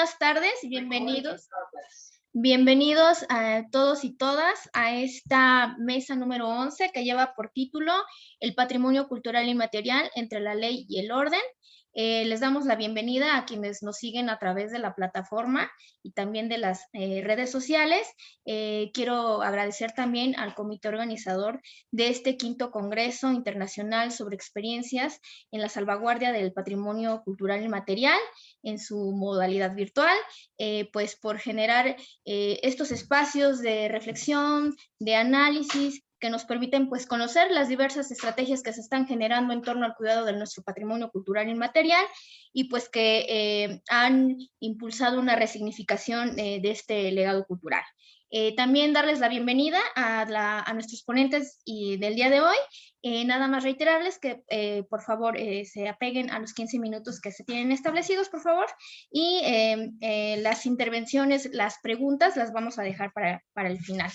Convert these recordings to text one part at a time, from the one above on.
buenas tardes, bienvenidos. Bienvenidos a todos y todas a esta mesa número 11 que lleva por título El patrimonio cultural inmaterial entre la ley y el orden. Les damos la bienvenida a quienes nos siguen a través de la plataforma y también de las redes sociales. Quiero agradecer también al comité organizador de este quinto Congreso Internacional sobre Experiencias en la Salvaguardia del Patrimonio Cultural Inmaterial en su modalidad virtual, pues por generar estos espacios de reflexión, de análisis, que nos permiten pues conocer las diversas estrategias que se están generando en torno al cuidado de nuestro patrimonio cultural inmaterial y pues que han impulsado una resignificación de este legado cultural. También darles la bienvenida a nuestros ponentes del día de hoy. Nada más reiterarles que por favor se apeguen a los 15 minutos que se tienen establecidos, por favor, y las intervenciones, las preguntas las vamos a dejar para el final.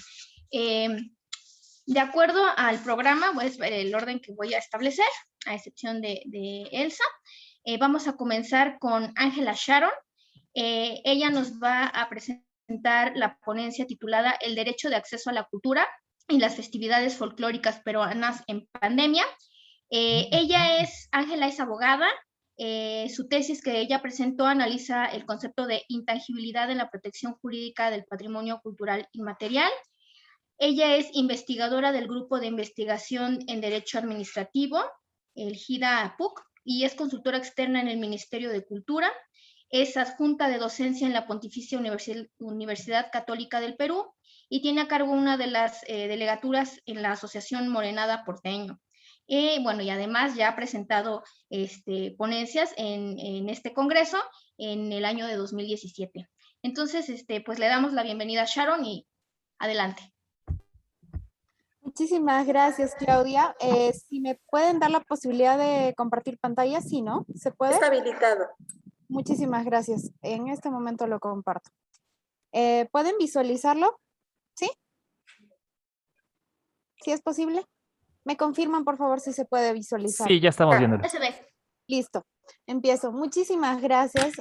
De acuerdo al programa, pues el orden que voy a establecer, a excepción de Elsa, vamos a comenzar con Ángela Sharon. Ella nos va a presentar la ponencia titulada El derecho de acceso a la cultura y las festividades folclóricas peruanas en pandemia. Ángela es abogada. Su tesis que ella presentó analiza el concepto de intangibilidad en la protección jurídica del patrimonio cultural inmaterial. Ella es investigadora del Grupo de Investigación en Derecho Administrativo, el GIDA-PUC, y es consultora externa en el Ministerio de Cultura. Es adjunta de docencia en la Pontificia Universidad Católica del Perú y tiene a cargo una de las delegaturas en la Asociación Morenada Porteño. Bueno, y además ya ha presentado ponencias en este congreso en el año de 2017. Entonces, pues le damos la bienvenida a Sharon y adelante. Muchísimas gracias, Claudia. Si me pueden dar la posibilidad de compartir pantalla, sí, ¿no? ¿Se puede? Está habilitado. Muchísimas gracias. En este momento lo comparto. ¿Pueden visualizarlo? ¿Sí? ¿Sí es posible? ¿Me confirman, por favor, si se puede visualizar? Sí, ya estamos viéndolo. Se ve. Listo. Empiezo. Muchísimas gracias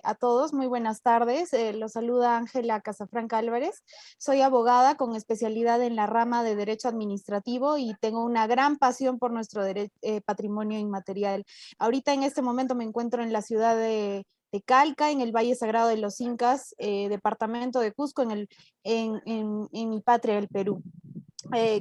a todos. Muy buenas tardes. Los saluda Ángela Casafranca Álvarez. Soy abogada con especialidad en la rama de Derecho Administrativo y tengo una gran pasión por nuestro patrimonio inmaterial. Ahorita en este momento me encuentro en la ciudad de Calca, en el Valle Sagrado de los Incas, departamento de Cusco, en mi patria, el Perú.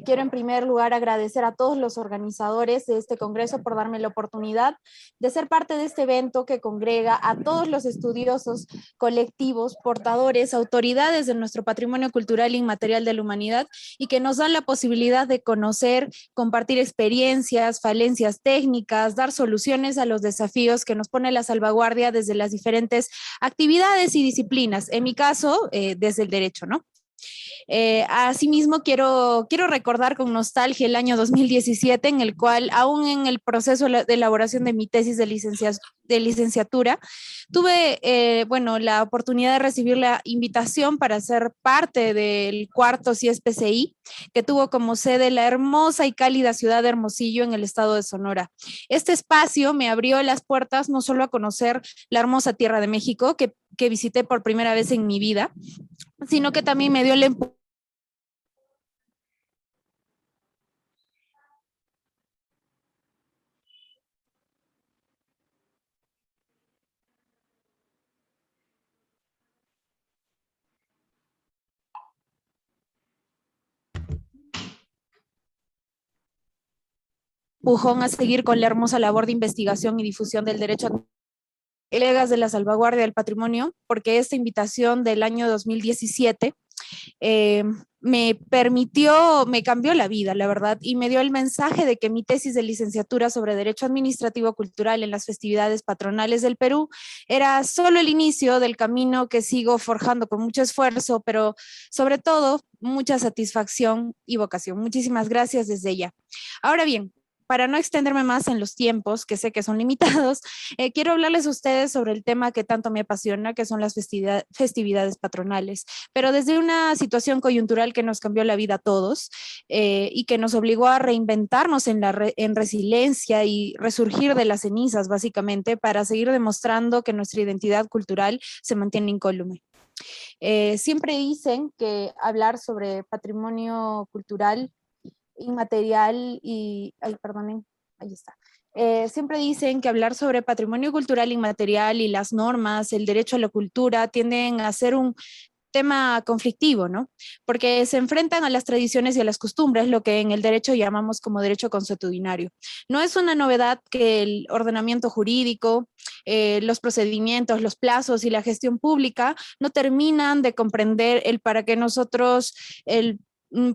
Quiero en primer lugar agradecer a todos los organizadores de este congreso por darme la oportunidad de ser parte de este evento que congrega a todos los estudiosos, colectivos, portadores, autoridades de nuestro patrimonio cultural inmaterial de la humanidad y que nos dan la posibilidad de conocer, compartir experiencias, falencias técnicas, dar soluciones a los desafíos que nos pone la salvaguardia desde las diferentes actividades y disciplinas. En mi caso, desde el derecho, ¿no? Asimismo, quiero recordar con nostalgia el año 2017, en el cual, aún en el proceso de elaboración de mi tesis de licenciatura, tuve la oportunidad de recibir la invitación para ser parte del cuarto CIESPCI, que tuvo como sede la hermosa y cálida ciudad de Hermosillo en el estado de Sonora. Este espacio me abrió las puertas no solo a conocer la hermosa tierra de México, que visité por primera vez en mi vida, sino que también me dio el empujón a seguir con la hermosa labor de investigación y difusión del derecho a colegas de la salvaguardia del patrimonio, porque esta invitación del año 2017 me cambió la vida, la verdad, y me dio el mensaje de que mi tesis de licenciatura sobre Derecho Administrativo Cultural en las festividades patronales del Perú era solo el inicio del camino que sigo forjando con mucho esfuerzo, pero sobre todo mucha satisfacción y vocación. Muchísimas gracias desde ya. Ahora bien, para no extenderme más en los tiempos, que sé que son limitados, quiero hablarles a ustedes sobre el tema que tanto me apasiona, que son las festividades patronales, pero desde una situación coyuntural que nos cambió la vida a todos y que nos obligó a reinventarnos en resiliencia y resurgir de las cenizas, básicamente, para seguir demostrando que nuestra identidad cultural se mantiene incólume. Siempre dicen que hablar sobre patrimonio cultural inmaterial y, ay, perdonen, ahí está. Siempre dicen que hablar sobre patrimonio cultural inmaterial y las normas, el derecho a la cultura, tienden a ser un tema conflictivo, ¿no? Porque se enfrentan a las tradiciones y a las costumbres, lo que en el derecho llamamos como derecho consuetudinario. No es una novedad que el ordenamiento jurídico, los procedimientos, los plazos y la gestión pública no terminan de comprender el para qué nosotros,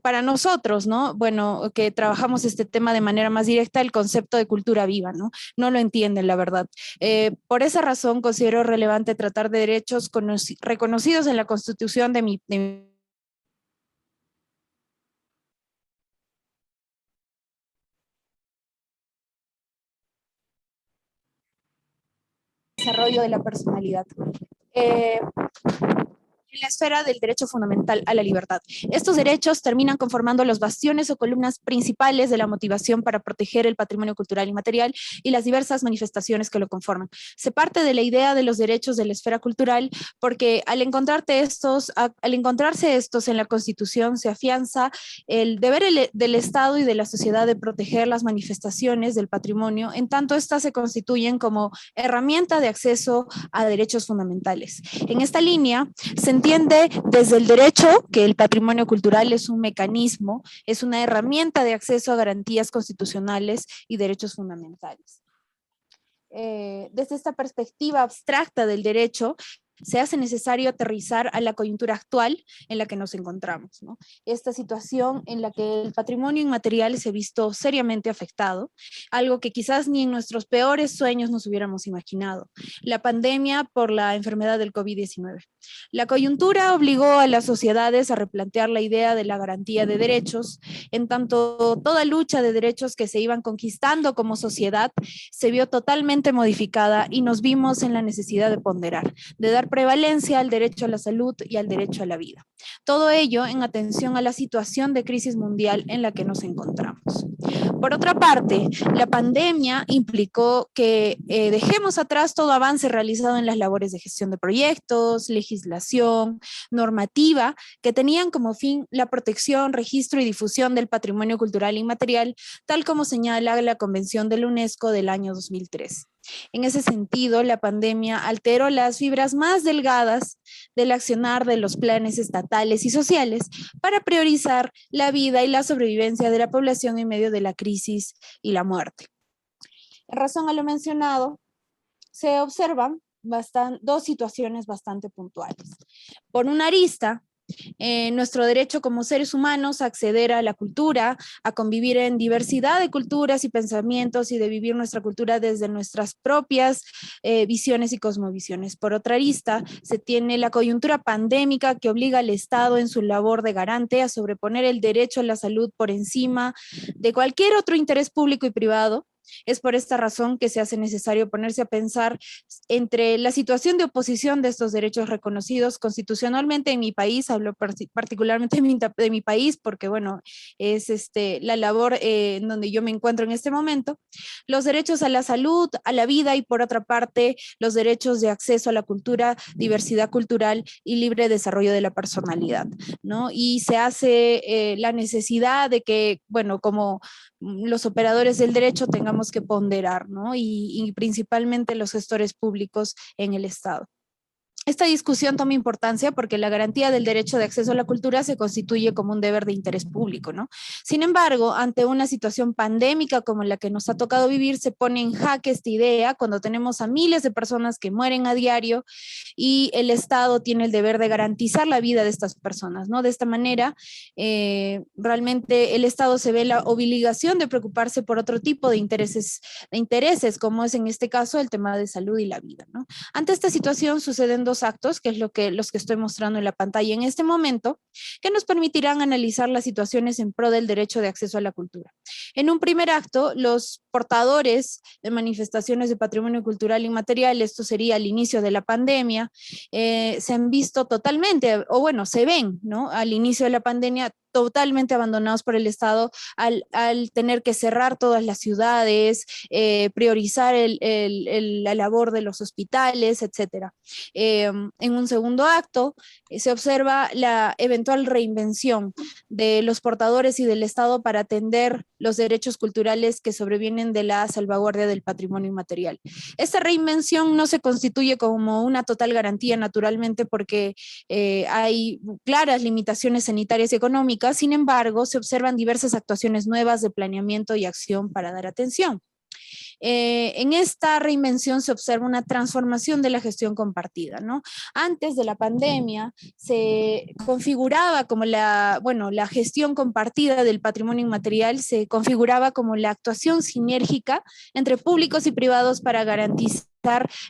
para nosotros, ¿no? Bueno, que trabajamos este tema de manera más directa, el concepto de cultura viva, ¿no? No lo entienden, la verdad. Por esa razón considero relevante tratar de derechos reconocidos en la Constitución de mi desarrollo de la personalidad. En la esfera del derecho fundamental a la libertad. Estos derechos terminan conformando los bastiones o columnas principales de la motivación para proteger el patrimonio cultural inmaterial y las diversas manifestaciones que lo conforman. Se parte de la idea de los derechos de la esfera cultural porque al encontrarse estos en la Constitución se afianza el deber del Estado y de la sociedad de proteger las manifestaciones del patrimonio, en tanto estas se constituyen como herramienta de acceso a derechos fundamentales. En esta línea, se entiende desde el derecho que el patrimonio cultural es un mecanismo, es una herramienta de acceso a garantías constitucionales y derechos fundamentales. Desde esta perspectiva abstracta del derecho, se hace necesario aterrizar a la coyuntura actual en la que nos encontramos, ¿no? Esta situación en la que el patrimonio inmaterial se ha visto seriamente afectado, algo que quizás ni en nuestros peores sueños nos hubiéramos imaginado, la pandemia por la enfermedad del COVID-19. La coyuntura obligó a las sociedades a replantear la idea de la garantía de derechos, en tanto toda lucha de derechos que se iban conquistando como sociedad se vio totalmente modificada y nos vimos en la necesidad de ponderar, de dar prevalencia al derecho a la salud y al derecho a la vida. Todo ello en atención a la situación de crisis mundial en la que nos encontramos. Por otra parte, la pandemia implicó que dejemos atrás todo avance realizado en las labores de gestión de proyectos, legislación, normativa, que tenían como fin la protección, registro y difusión del patrimonio cultural inmaterial, tal como señala la Convención de la UNESCO del año 2003. En ese sentido, la pandemia alteró las fibras más delgadas del accionar de los planes estatales y sociales para priorizar la vida y la sobrevivencia de la población en medio de la crisis y la muerte. En razón a lo mencionado, se observan dos situaciones bastante puntuales. Por una arista, nuestro derecho como seres humanos a acceder a la cultura, a convivir en diversidad de culturas y pensamientos y de vivir nuestra cultura desde nuestras propias visiones y cosmovisiones. Por otra arista, se tiene la coyuntura pandémica que obliga al Estado en su labor de garante a sobreponer el derecho a la salud por encima de cualquier otro interés público y privado. Es por esta razón que se hace necesario ponerse a pensar entre la situación de oposición de estos derechos reconocidos constitucionalmente en mi país, hablo particularmente de mi país porque, bueno, es la labor en donde yo me encuentro en este momento, los derechos a la salud, a la vida y por otra parte los derechos de acceso a la cultura, diversidad cultural y libre desarrollo de la personalidad, ¿no? Y se hace la necesidad de que, bueno, como los operadores del derecho tengamos que ponderar, ¿no? Y principalmente los gestores públicos en el Estado. Esta discusión toma importancia porque la garantía del derecho de acceso a la cultura se constituye como un deber de interés público, ¿no? Sin embargo, ante una situación pandémica como la que nos ha tocado vivir, se pone en jaque esta idea cuando tenemos a miles de personas que mueren a diario y el Estado tiene el deber de garantizar la vida de estas personas, ¿no? De esta manera, realmente el Estado se ve la obligación de preocuparse por otro tipo de intereses, como es en este caso el tema de salud y la vida, ¿no? Ante esta situación suceden dos dos actos, que es los que estoy mostrando en la pantalla en este momento, que nos permitirán analizar las situaciones en pro del derecho de acceso a la cultura. En un primer acto, los portadores de manifestaciones de patrimonio cultural inmaterial, esto sería al inicio de la pandemia, se han visto totalmente, o bueno, se ven, ¿no? Al inicio de la pandemia totalmente abandonados por el Estado al tener que cerrar todas las ciudades, priorizar la labor de los hospitales, etcétera. En un segundo acto, se observa la eventual reinvención de los portadores y del Estado para atender los derechos culturales que sobrevienen de la salvaguardia del patrimonio inmaterial. Esta reinvención no se constituye como una total garantía, naturalmente, porque hay claras limitaciones sanitarias y económicas. Sin embargo, se observan diversas actuaciones nuevas de planeamiento y acción para dar atención. En esta reinvención se observa una transformación de la gestión compartida, ¿no? Antes de la pandemia se configuraba como la gestión compartida del patrimonio inmaterial se configuraba como la actuación sinérgica entre públicos y privados para garantizar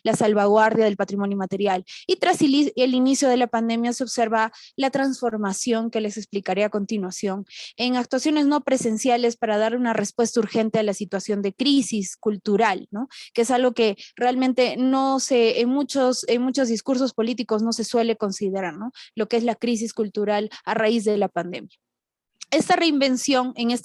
la salvaguardia del patrimonio inmaterial. Y tras el inicio de la pandemia se observa la transformación que les explicaré a continuación en actuaciones no presenciales para dar una respuesta urgente a la situación de crisis cultural, ¿no? Que es algo que realmente en muchos discursos políticos no se suele considerar, ¿no? Lo que es la crisis cultural a raíz de la pandemia. En esta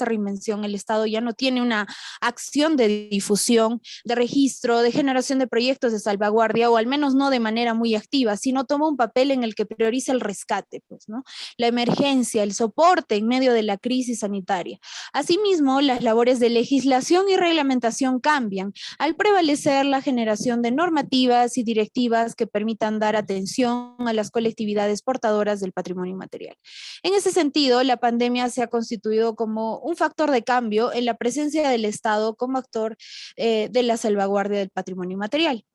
reinvención, el Estado ya no tiene una acción de difusión, de registro, de generación de proyectos de salvaguardia, o al menos no de manera muy activa, sino toma un papel en el que prioriza el rescate, pues, ¿no? La emergencia, el soporte en medio de la crisis sanitaria. Asimismo, las labores de legislación y reglamentación cambian al prevalecer la generación de normativas y directivas que permitan dar atención a las colectividades portadoras del patrimonio inmaterial. En ese sentido, la pandemia se ha constituido como un factor de cambio en la presencia del Estado como actor de la salvaguardia del patrimonio inmaterial.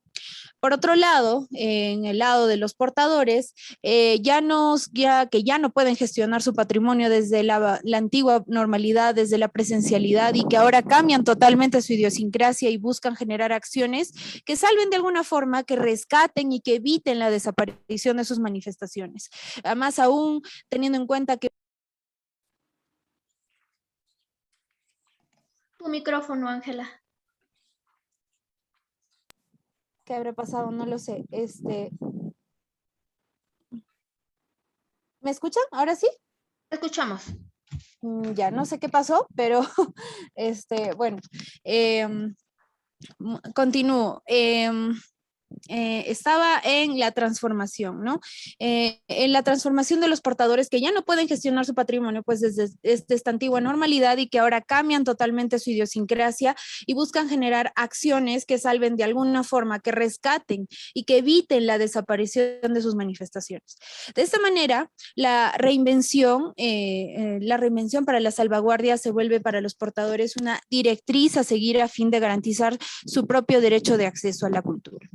Por otro lado, en el lado de los portadores, que ya no pueden gestionar su patrimonio desde la antigua normalidad, desde la presencialidad, y que ahora cambian totalmente su idiosincrasia y buscan generar acciones que salven de alguna forma, que rescaten y que eviten la desaparición de sus manifestaciones. Además, aún teniendo en cuenta que Tu micrófono, Ángela. ¿qué habrá pasado? No lo sé. ¿Me escuchan? ¿Ahora sí? Te escuchamos. Ya no sé qué pasó, pero bueno, continúo. Estaba en la transformación, ¿no? En la transformación de los portadores que ya no pueden gestionar su patrimonio, pues desde esta antigua normalidad, y que ahora cambian totalmente su idiosincrasia y buscan generar acciones que salven de alguna forma, que rescaten y que eviten la desaparición de sus manifestaciones. De esta manera, la reinvención para la salvaguardia se vuelve para los portadores una directriz a seguir a fin de garantizar su propio derecho de acceso a la cultura.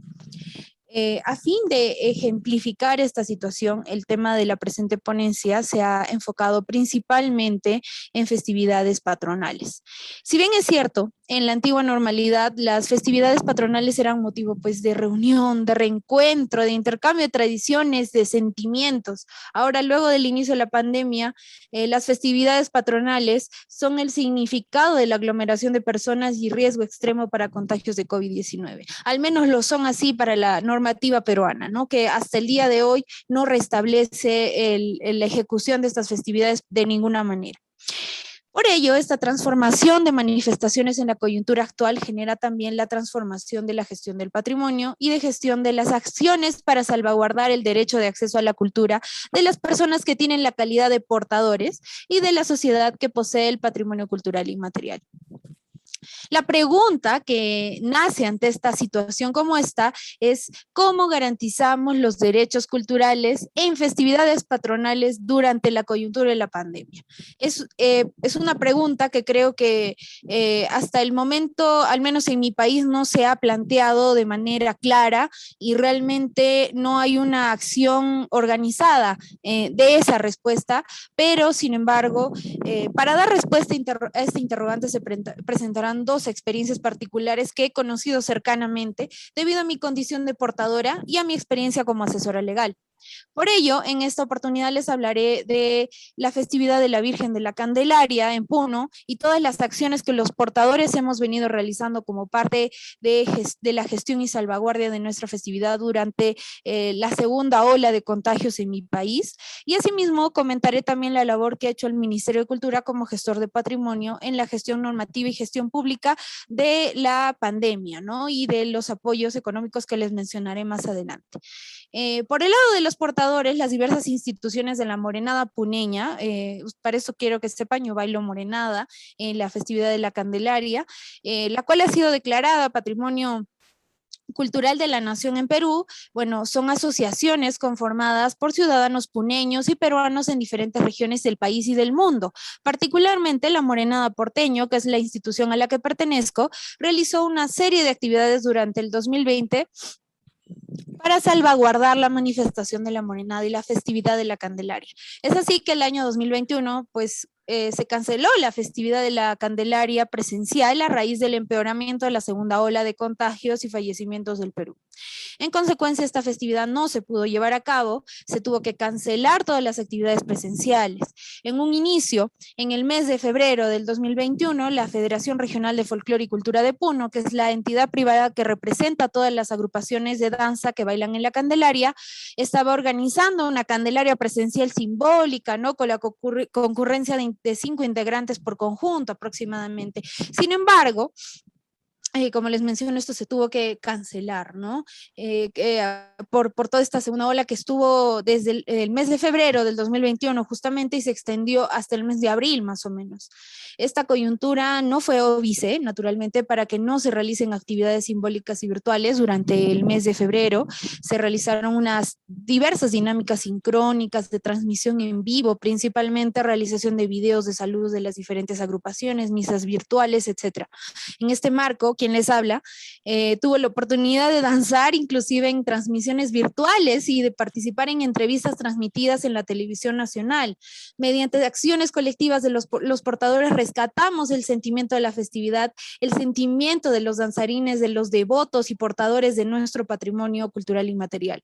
A fin de ejemplificar esta situación, el tema de la presente ponencia se ha enfocado principalmente en festividades patronales. Si bien es cierto, en la antigua normalidad las festividades patronales eran motivo, pues, de reunión, de reencuentro, de intercambio de tradiciones, de sentimientos. Ahora, luego del inicio de la pandemia, las festividades patronales son el significado de la aglomeración de personas y riesgo extremo para contagios de COVID-19. Al menos lo son así para la normativa peruana, ¿no? Que hasta el día de hoy no restablece la ejecución de estas festividades de ninguna manera. Por ello, esta transformación de manifestaciones en la coyuntura actual genera también la transformación de la gestión del patrimonio y de gestión de las acciones para salvaguardar el derecho de acceso a la cultura de las personas que tienen la calidad de portadores y de la sociedad que posee el patrimonio cultural inmaterial. La pregunta que nace ante esta situación como esta es: ¿cómo garantizamos los derechos culturales en festividades patronales durante la coyuntura de la pandemia? Es una pregunta que creo que hasta el momento, al menos en mi país, no se ha planteado de manera clara, y realmente no hay una acción organizada de esa respuesta, pero sin embargo, para dar respuesta a este interrogante se presentarán dos a experiencias particulares que he conocido cercanamente debido a mi condición de portadora y a mi experiencia como asesora legal. Por ello, en esta oportunidad les hablaré de la festividad de la Virgen de la Candelaria en Puno y todas las acciones que los portadores hemos venido realizando como parte de la gestión y salvaguardia de nuestra festividad durante la segunda ola de contagios en mi país. Y asimismo comentaré también la labor que ha hecho el Ministerio de Cultura como gestor de patrimonio en la gestión normativa y gestión pública de la pandemia, ¿no? Y de los apoyos económicos que les mencionaré más adelante. Por el lado de los portadores, las diversas instituciones de la morenada puneña, para eso quiero que sepan, yo bailo morenada en la festividad de la Candelaria, la cual ha sido declarada Patrimonio Cultural de la Nación en Perú. Bueno, son asociaciones conformadas por ciudadanos puneños y peruanos en diferentes regiones del país y del mundo. Particularmente la Morenada Porteño, que es la institución a la que pertenezco, realizó una serie de actividades durante el 2020 para salvaguardar la manifestación de la morenada y la festividad de la Candelaria. Es así que el año 2021, pues, se canceló la festividad de la Candelaria presencial a raíz del empeoramiento de la segunda ola de contagios y fallecimientos del Perú. En consecuencia, esta festividad no se pudo llevar a cabo, se tuvo que cancelar todas las actividades presenciales. En un inicio, en el mes de febrero del 2021, la Federación Regional de Folclore y Cultura de Puno, que es la entidad privada que representa a todas las agrupaciones de danza que bailan en la Candelaria, estaba organizando una Candelaria presencial simbólica, ¿no? Con la concurrencia de 5 integrantes por conjunto aproximadamente. Sin embargo, como les menciono, esto se tuvo que cancelar, ¿no? Por toda esta segunda ola que estuvo desde el mes de febrero del 2021 justamente y se extendió hasta el mes de abril más o menos. Esta coyuntura no fue óbice, naturalmente, para que no se realicen actividades simbólicas y virtuales durante el mes de febrero. Se realizaron unas diversas dinámicas sincrónicas de transmisión en vivo, principalmente realización de videos de saludos de las diferentes agrupaciones, misas virtuales, etc. En este marco, quien les habla, tuvo la oportunidad de danzar inclusive en transmisiones virtuales y de participar en entrevistas transmitidas en la televisión nacional. Mediante acciones colectivas de los portadores rescatamos el sentimiento de la festividad, el sentimiento de los danzarines, de los devotos y portadores de nuestro patrimonio cultural inmaterial.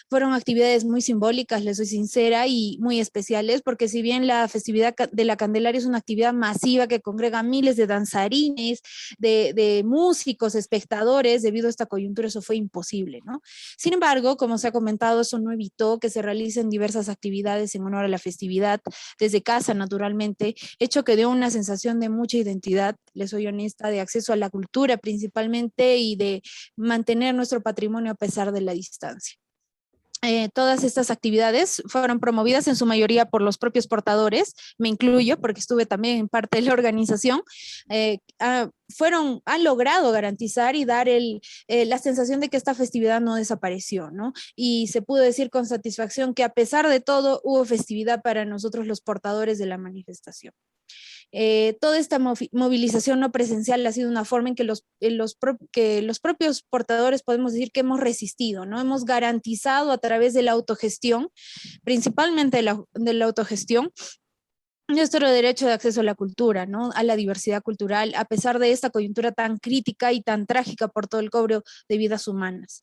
Fueron actividades muy simbólicas, les soy sincera, y muy especiales, porque si bien la festividad de la Candelaria es una actividad masiva que congrega miles de danzarines, de músicos, espectadores, debido a esta coyuntura eso fue imposible, ¿no? Sin embargo, como se ha comentado, eso no evitó que se realicen diversas actividades en honor a la festividad, desde casa naturalmente, hecho que dio una sensación de mucha identidad, les soy honesta, de acceso a la cultura principalmente y de mantener nuestro patrimonio a pesar de la distancia. Todas estas actividades fueron promovidas en su mayoría por los propios portadores, me incluyo porque estuve también en parte de la organización, han logrado garantizar y dar la sensación de que esta festividad no desapareció, ¿no? Y se pudo decir con satisfacción que a pesar de todo hubo festividad para nosotros los portadores de la manifestación. Toda esta movilización no presencial ha sido una forma en que los propios portadores podemos decir que hemos resistido, ¿no? Hemos garantizado a través de la autogestión, principalmente de la autogestión, nuestro derecho de acceso a la cultura, ¿no? A la diversidad cultural, a pesar de esta coyuntura tan crítica y tan trágica por todo el cobro de vidas humanas.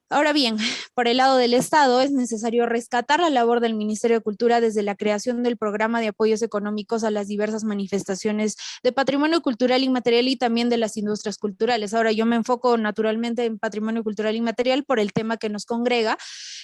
Ahora bien, por el lado del Estado es necesario rescatar la labor del Ministerio de Cultura desde la creación del programa de apoyos económicos a las diversas manifestaciones de patrimonio cultural inmaterial y también de las industrias culturales. Ahora yo me enfoco naturalmente en patrimonio cultural inmaterial por el tema que nos congrega,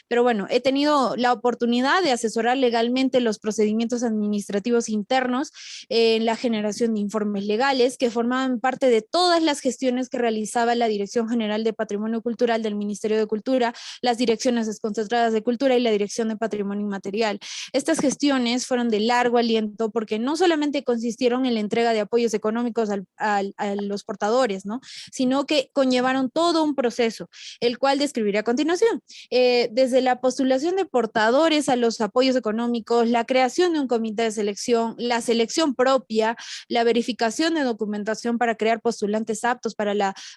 pero bueno, he tenido la oportunidad de asesorar legalmente los procedimientos administrativos internos en la generación de informes legales que formaban parte de todas las gestiones que realizaba la Dirección General de Patrimonio Cultural del Ministerio de Cultura, las direcciones desconcentradas de cultura y la Dirección de Patrimonio Inmaterial. Estas gestiones fueron de largo aliento porque no solamente consistieron en la entrega de apoyos económicos a los portadores, ¿no? Sino que conllevaron todo un proceso, el cual describiré a continuación. Desde la postulación de portadores a los apoyos económicos, la creación de un comité de selección, la selección propia, la verificación de documentación para crear postulantes aptos para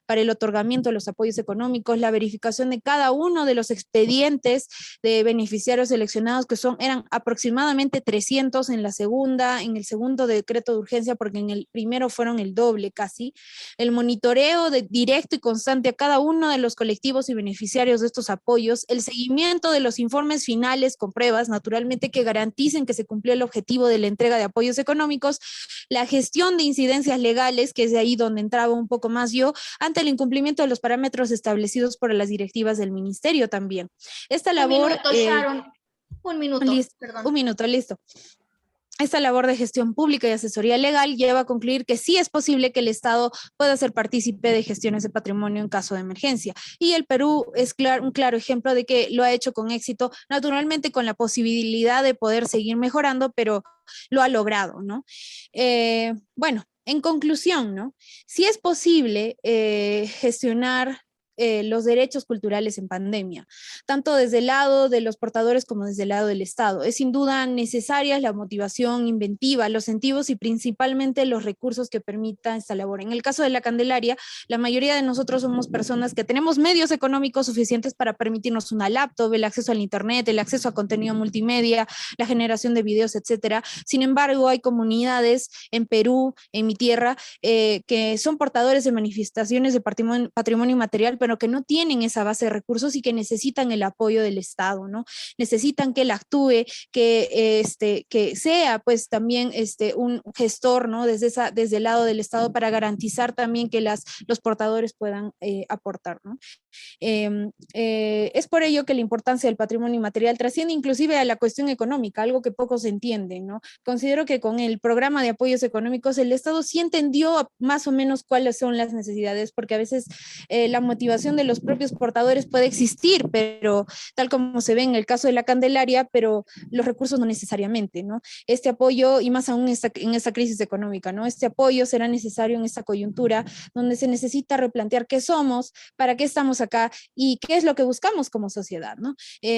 el otorgamiento de los apoyos económicos, la verificación de cada uno de los expedientes de beneficiarios seleccionados, que eran aproximadamente 300 en el segundo decreto de urgencia, porque en el primero fueron el doble casi, el monitoreo directo y constante a cada uno de los colectivos y beneficiarios de estos apoyos, el seguimiento de los informes finales con pruebas, naturalmente, que garanticen que se cumplió el objetivo de la entrega de apoyos económicos, la gestión de incidencias legales, que es de ahí donde entraba un poco más yo, ante el incumplimiento de los parámetros establecidos por las directivas del ministerio también. Esta labor... Un minuto, Sharon. Un minuto, perdón. Un minuto, listo. Esta labor de gestión pública y asesoría legal lleva a concluir que sí es posible que el Estado pueda ser partícipe de gestiones de patrimonio en caso de emergencia. Y el Perú es un claro ejemplo de que lo ha hecho con éxito, naturalmente con la posibilidad de poder seguir mejorando, pero lo ha logrado, ¿no? Bueno, en conclusión, ¿no? Sí es posible gestionar los derechos culturales en pandemia, tanto desde el lado de los portadores como desde el lado del Estado. Es sin duda necesaria la motivación inventiva, los incentivos y principalmente los recursos que permitan esta labor. En el caso de la Candelaria, la mayoría de nosotros somos personas que tenemos medios económicos suficientes para permitirnos una laptop, el acceso al internet, el acceso a contenido multimedia, la generación de videos, etcétera. Sin embargo, hay comunidades en Perú, en mi tierra, que son portadores de manifestaciones de patrimonio material, pero que no tienen esa base de recursos y que necesitan el apoyo del Estado, ¿no? Necesitan que él actúe, que sea pues también un gestor, ¿no? Desde el lado del Estado, para garantizar también que los portadores puedan aportar, ¿no? Es por ello que la importancia del patrimonio inmaterial trasciende inclusive a la cuestión económica, algo que poco se entiende, ¿no? Considero que con el programa de apoyos económicos el Estado sí entendió más o menos cuáles son las necesidades, porque a veces la motivación de los propios portadores puede existir, pero tal como se ve en el caso de la Candelaria, pero los recursos no necesariamente, ¿no? Este apoyo, y más aún en esta crisis económica, ¿no? Este apoyo será necesario en esta coyuntura donde se necesita replantear qué somos, para qué estamos acá y qué es lo que buscamos como sociedad, ¿no?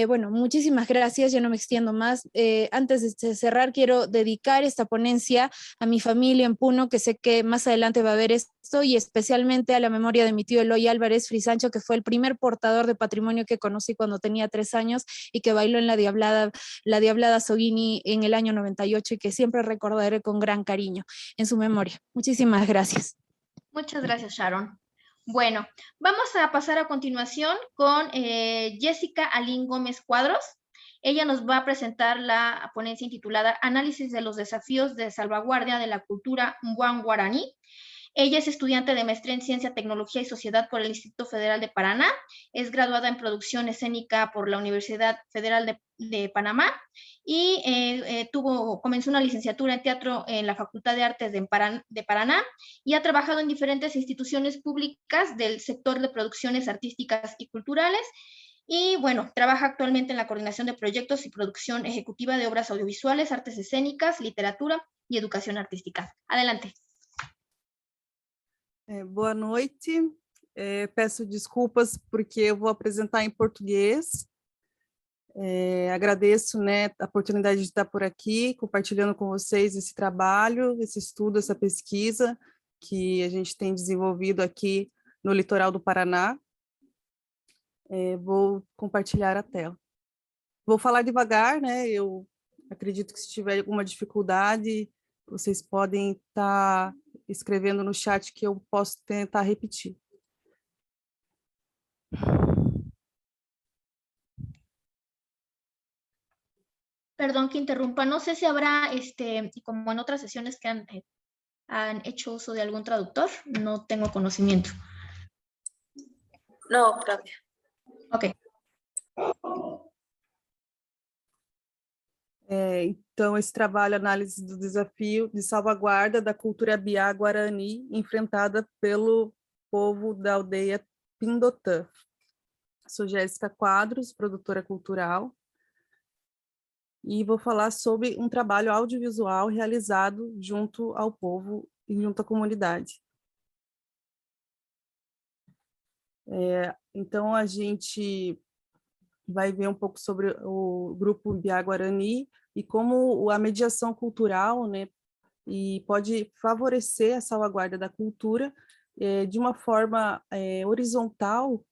Bueno, muchísimas gracias, yo no me extiendo más. Antes de cerrar, quiero dedicar esta ponencia a mi familia en Puno, que sé que más adelante va a ver esto, y especialmente a la memoria de mi tío Eloy Álvarez Frisancho, que fue el primer portador de patrimonio que conocí cuando tenía 3 años y que bailó en la Diablada Soghini en el año 98 y que siempre recordaré con gran cariño en su memoria. Muchísimas gracias. Muchas gracias, Sharon. Bueno, vamos a pasar a continuación con Jessica Alín Gómez Cuadros. Ella nos va a presentar la ponencia intitulada Análisis de los desafíos de salvaguardia de la cultura Mbuan Guaraní. Ella es estudiante de maestría en Ciencia, Tecnología y Sociedad por el Instituto Federal de Paraná. Es graduada en Producción Escénica por la Universidad Federal de Panamá y comenzó una licenciatura en Teatro en la Facultad de Artes de Paraná y ha trabajado en diferentes instituciones públicas del sector de producciones artísticas y culturales. Y bueno, trabaja actualmente en la coordinación de proyectos y producción ejecutiva de obras audiovisuales, artes escénicas, literatura y educación artística. Adelante. Boa noite, peço desculpas porque eu vou apresentar em português. Agradeço, né, a oportunidade de estar por aqui, compartilhando com vocês esse trabalho, esse estudo, essa pesquisa que a gente tem desenvolvido aqui no litoral do Paraná. Vou compartilhar a tela. Vou falar devagar, né, eu acredito que se tiver alguma dificuldade, vocês podem estar escrevendo no chat que eu posso tentar repetir. Perdón que interrumpa, no sé si habrá, como en otras sesiones que han hecho uso de algún traductor, no tengo conocimiento. No, Claudia. Ok. Então, esse trabalho, análise do desafio de salvaguarda da cultura Biá Guarani, enfrentada pelo povo da aldeia Pindotã. Sou Jéssica Quadros, produtora cultural, e vou falar sobre um trabalho audiovisual realizado junto ao povo e junto à comunidade. Então, a gente vai ver um pouco sobre o grupo Biá Guarani e como a mediação cultural, né, e pode favorecer a salvaguarda da cultura de uma forma horizontal,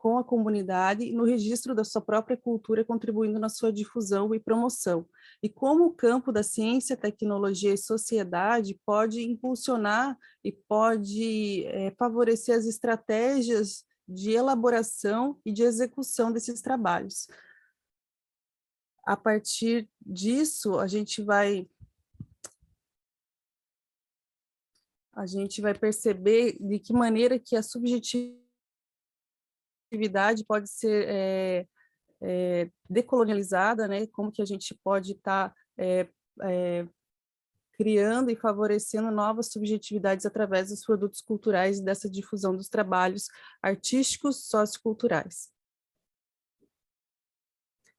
com a comunidade e no registro da sua própria cultura, contribuindo na sua difusão e promoção. E como o campo da ciência, tecnologia e sociedade pode impulsionar e pode favorecer as estratégias de elaboração e de execução desses trabalhos. A partir disso, a gente vai perceber de que maneira que a subjetividade pode ser decolonializada, né? Como que a gente pode estar criando e favorecendo novas subjetividades através dos produtos culturais e dessa difusão dos trabalhos artísticos socioculturais.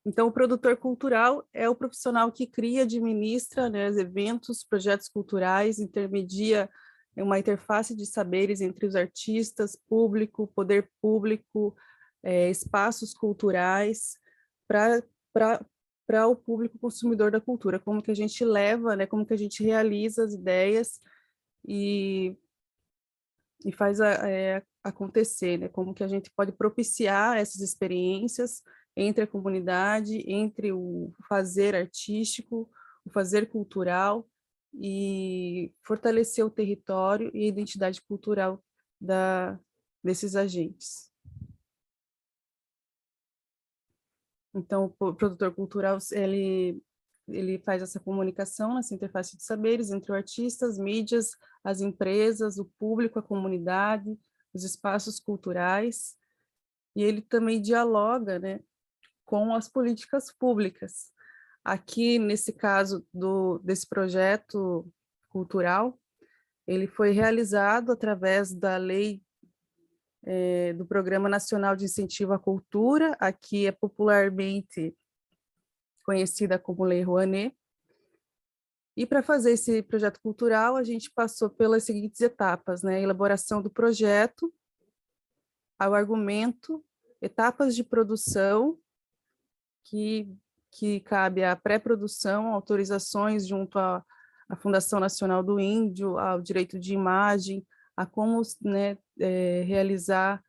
Então, o produtor cultural é o profissional que cria, administra, né, eventos, projetos culturais, intermedia uma interface de saberes entre os artistas, público, poder público, espaços culturais, para o público consumidor da cultura, como que a gente leva, né, como que a gente realiza as ideias e faz acontecer, né, como que a gente pode propiciar essas experiências entre a comunidade, entre o fazer artístico, o fazer cultural, e fortalecer o território e a identidade cultural desses agentes. Então, o produtor cultural, ele faz essa comunicação nessa interface de saberes entre o artista, as mídias, as empresas, o público, a comunidade, os espaços culturais, e ele também dialoga, né, com as políticas públicas. Aqui, nesse caso desse projeto cultural, ele foi realizado através da lei do Programa Nacional de Incentivo à Cultura, aqui é popularmente conhecida como Lei Rouanet. E para fazer esse projeto cultural, a gente passou pelas seguintes etapas, né? Elaboração do projeto, ao argumento, etapas de produção, que cabe à pré-produção, autorizações junto à Fundação Nacional do Índio, ao direito de imagem, a como, né, realizar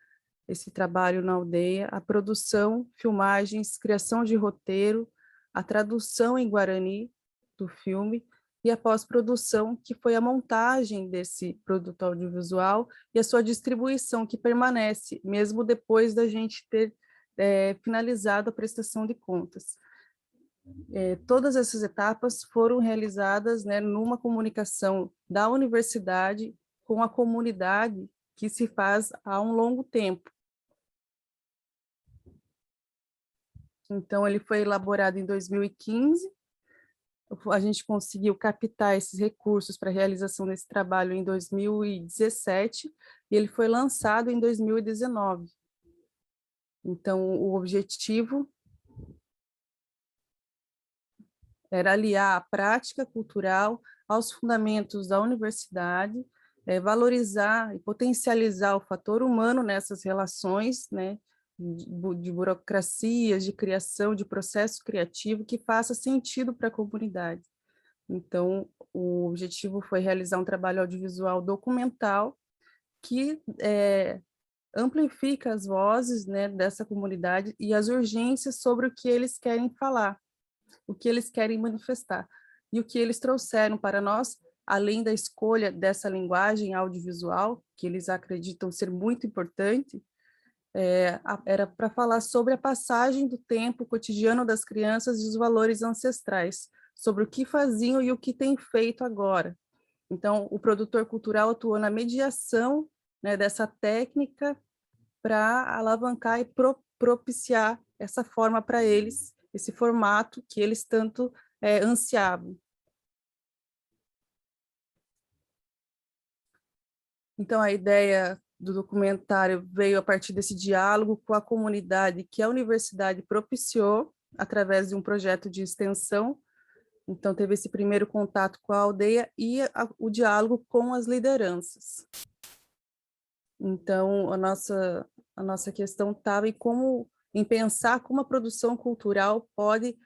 esse trabalho na aldeia, a produção, filmagens, criação de roteiro, a tradução em Guarani do filme e a pós-produção, que foi a montagem desse produto audiovisual e a sua distribuição, que permanece, mesmo depois da gente ter finalizado a prestação de contas. Todas essas etapas foram realizadas, né, numa comunicação da universidade com a comunidade que se faz há um longo tempo. Então, ele foi elaborado em 2015, a gente conseguiu captar esses recursos para a realização desse trabalho em 2017, e ele foi lançado em 2019. Então, o objetivo era aliar a prática cultural aos fundamentos da universidade, valorizar e potencializar o fator humano nessas relações, né, de burocracias, de criação, de processo criativo que faça sentido para a comunidade. Então, o objetivo foi realizar um trabalho audiovisual documental que amplifica as vozes, né, dessa comunidade e as urgências sobre o que eles querem falar, o que eles querem manifestar. E o que eles trouxeram para nós, além da escolha dessa linguagem audiovisual, que eles acreditam ser muito importante, era para falar sobre a passagem do tempo cotidiano das crianças e os valores ancestrais, sobre o que faziam e o que têm feito agora. Então, o produtor cultural atuou na mediação, né, dessa técnica para alavancar e propiciar essa forma para eles, esse formato que eles tanto ansiavam. Então, a ideia do documentário veio a partir desse diálogo com a comunidade que a universidade propiciou através de um projeto de extensão. Então, teve esse primeiro contato com a aldeia e o diálogo com as lideranças. Então, a nossa questão estava em pensar como a produção cultural pode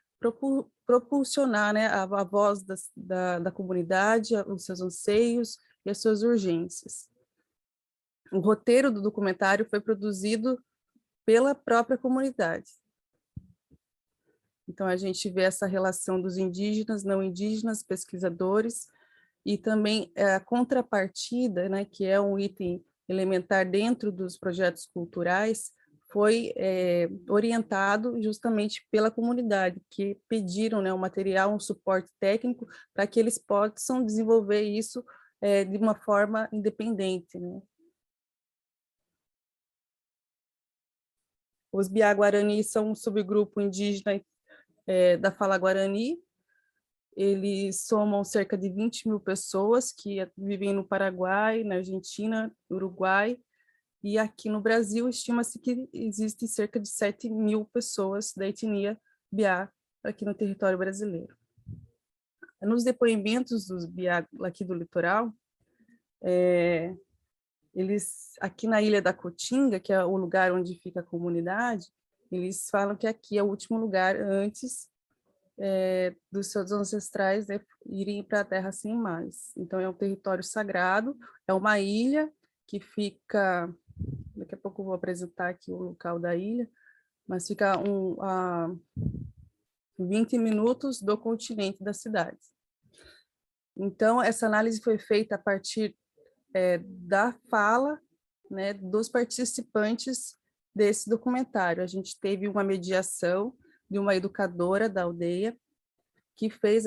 propulsionar, né, a voz da comunidade, os seus anseios e as suas urgências. O roteiro do documentário foi produzido pela própria comunidade. Então, a gente vê essa relação dos indígenas, não indígenas, pesquisadores, e também a contrapartida, né, que é um item elementar dentro dos projetos culturais, foi orientado justamente pela comunidade, que pediram, né, um material, um suporte técnico, para que eles possam desenvolver isso de uma forma independente, né? Os Biá-Guarani são um subgrupo indígena da fala Guarani. Eles somam cerca de 20 mil pessoas que vivem no Paraguai, na Argentina, no Uruguai, e aqui no Brasil estima-se que existem cerca de 7 mil pessoas da etnia Biá aqui no território brasileiro. Nos depoimentos dos Biá aqui do litoral, eles, aqui na Ilha da Cotinga, que é o lugar onde fica a comunidade, eles falam que aqui é o último lugar antes dos seus ancestrais, né, irem para a Terra Sem Mais. Então, é um território sagrado, é uma ilha que fica, daqui a pouco eu vou apresentar aqui o local da ilha, mas fica a 20 minutos do continente da cidade. Então, essa análise foi feita a partir da fala, né, dos participantes desse documentário. A gente teve uma mediação de uma educadora da aldeia, que fez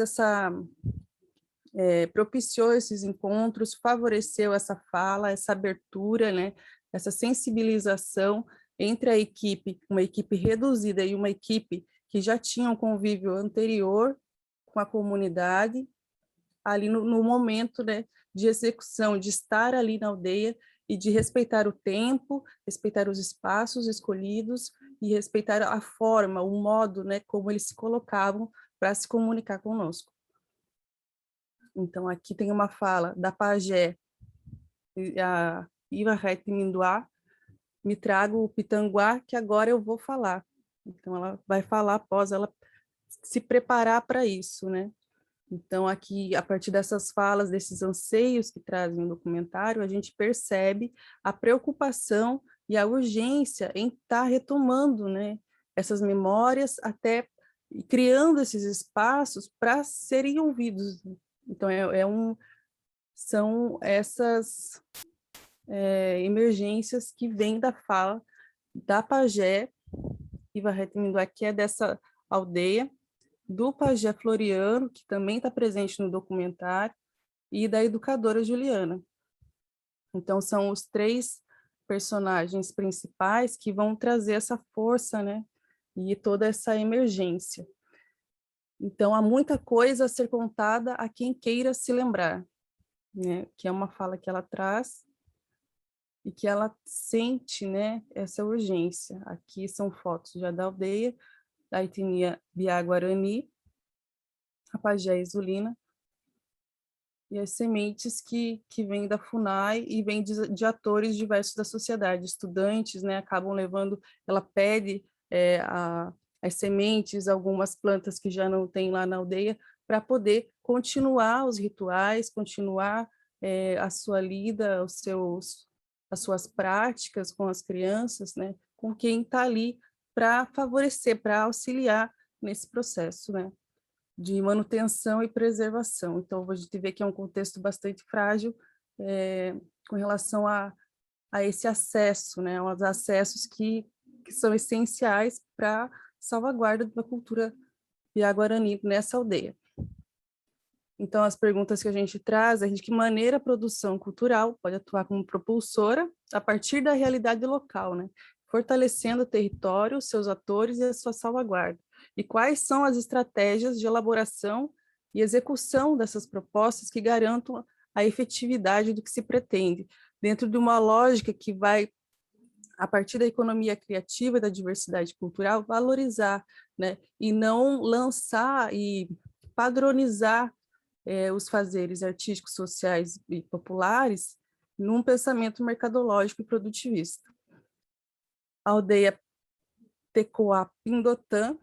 propiciou esses encontros, favoreceu essa fala, essa abertura, né, essa sensibilização entre a equipe, uma equipe reduzida e uma equipe que já tinha um convívio anterior com a comunidade, ali no momento, né, de execução, de estar ali na aldeia e de respeitar o tempo, respeitar os espaços escolhidos e respeitar a forma, o modo, né, como eles se colocavam para se comunicar conosco. Então, aqui tem uma fala da pajé, a Ivarrete Minduá, me trago o pitanguá, que agora eu vou falar. Então, ela vai falar após ela se preparar para isso, né? Então, aqui, a partir dessas falas, desses anseios que trazem o documentário, a gente percebe a preocupação e a urgência em estar retomando, né, essas memórias, até criando esses espaços para serem ouvidos. Então, são essas emergências que vêm da fala da pajé Ivarrete Minduá, que é dessa aldeia, do pajé Floriano, que também está presente no documentário, e da educadora Juliana. Então, são os 3 personagens principais que vão trazer essa força, né, e toda essa emergência. Então, há muita coisa a ser contada a quem queira se lembrar, né, que é uma fala que ela traz e que ela sente, né, essa urgência. Aqui são fotos já da aldeia, da etnia Biá-Guarani, a pajé Isulina, e as sementes que vêm da FUNAI e vêm de atores diversos da sociedade, estudantes, né, acabam levando, ela pede as sementes, algumas plantas que já não tem lá na aldeia, para poder continuar os rituais, continuar a sua lida, as suas práticas com as crianças, né, com quem está ali para favorecer, para auxiliar nesse processo, né, de manutenção e preservação. Então, a gente vê que é um contexto bastante frágil com relação a esse acesso, né, aos acessos que são essenciais para a salvaguarda da cultura Biá-Guarani nessa aldeia. Então, as perguntas que a gente traz é de que maneira a produção cultural pode atuar como propulsora a partir da realidade local, né, fortalecendo o território, seus atores e a sua salvaguarda. E quais são as estratégias de elaboração e execução dessas propostas que garantam a efetividade do que se pretende, dentro de uma lógica que vai, a partir da economia criativa e da diversidade cultural, valorizar, né, e não lançar e padronizar os fazeres artísticos, sociais e populares num pensamento mercadológico e produtivista. A aldeia Tecoá-Pindotã,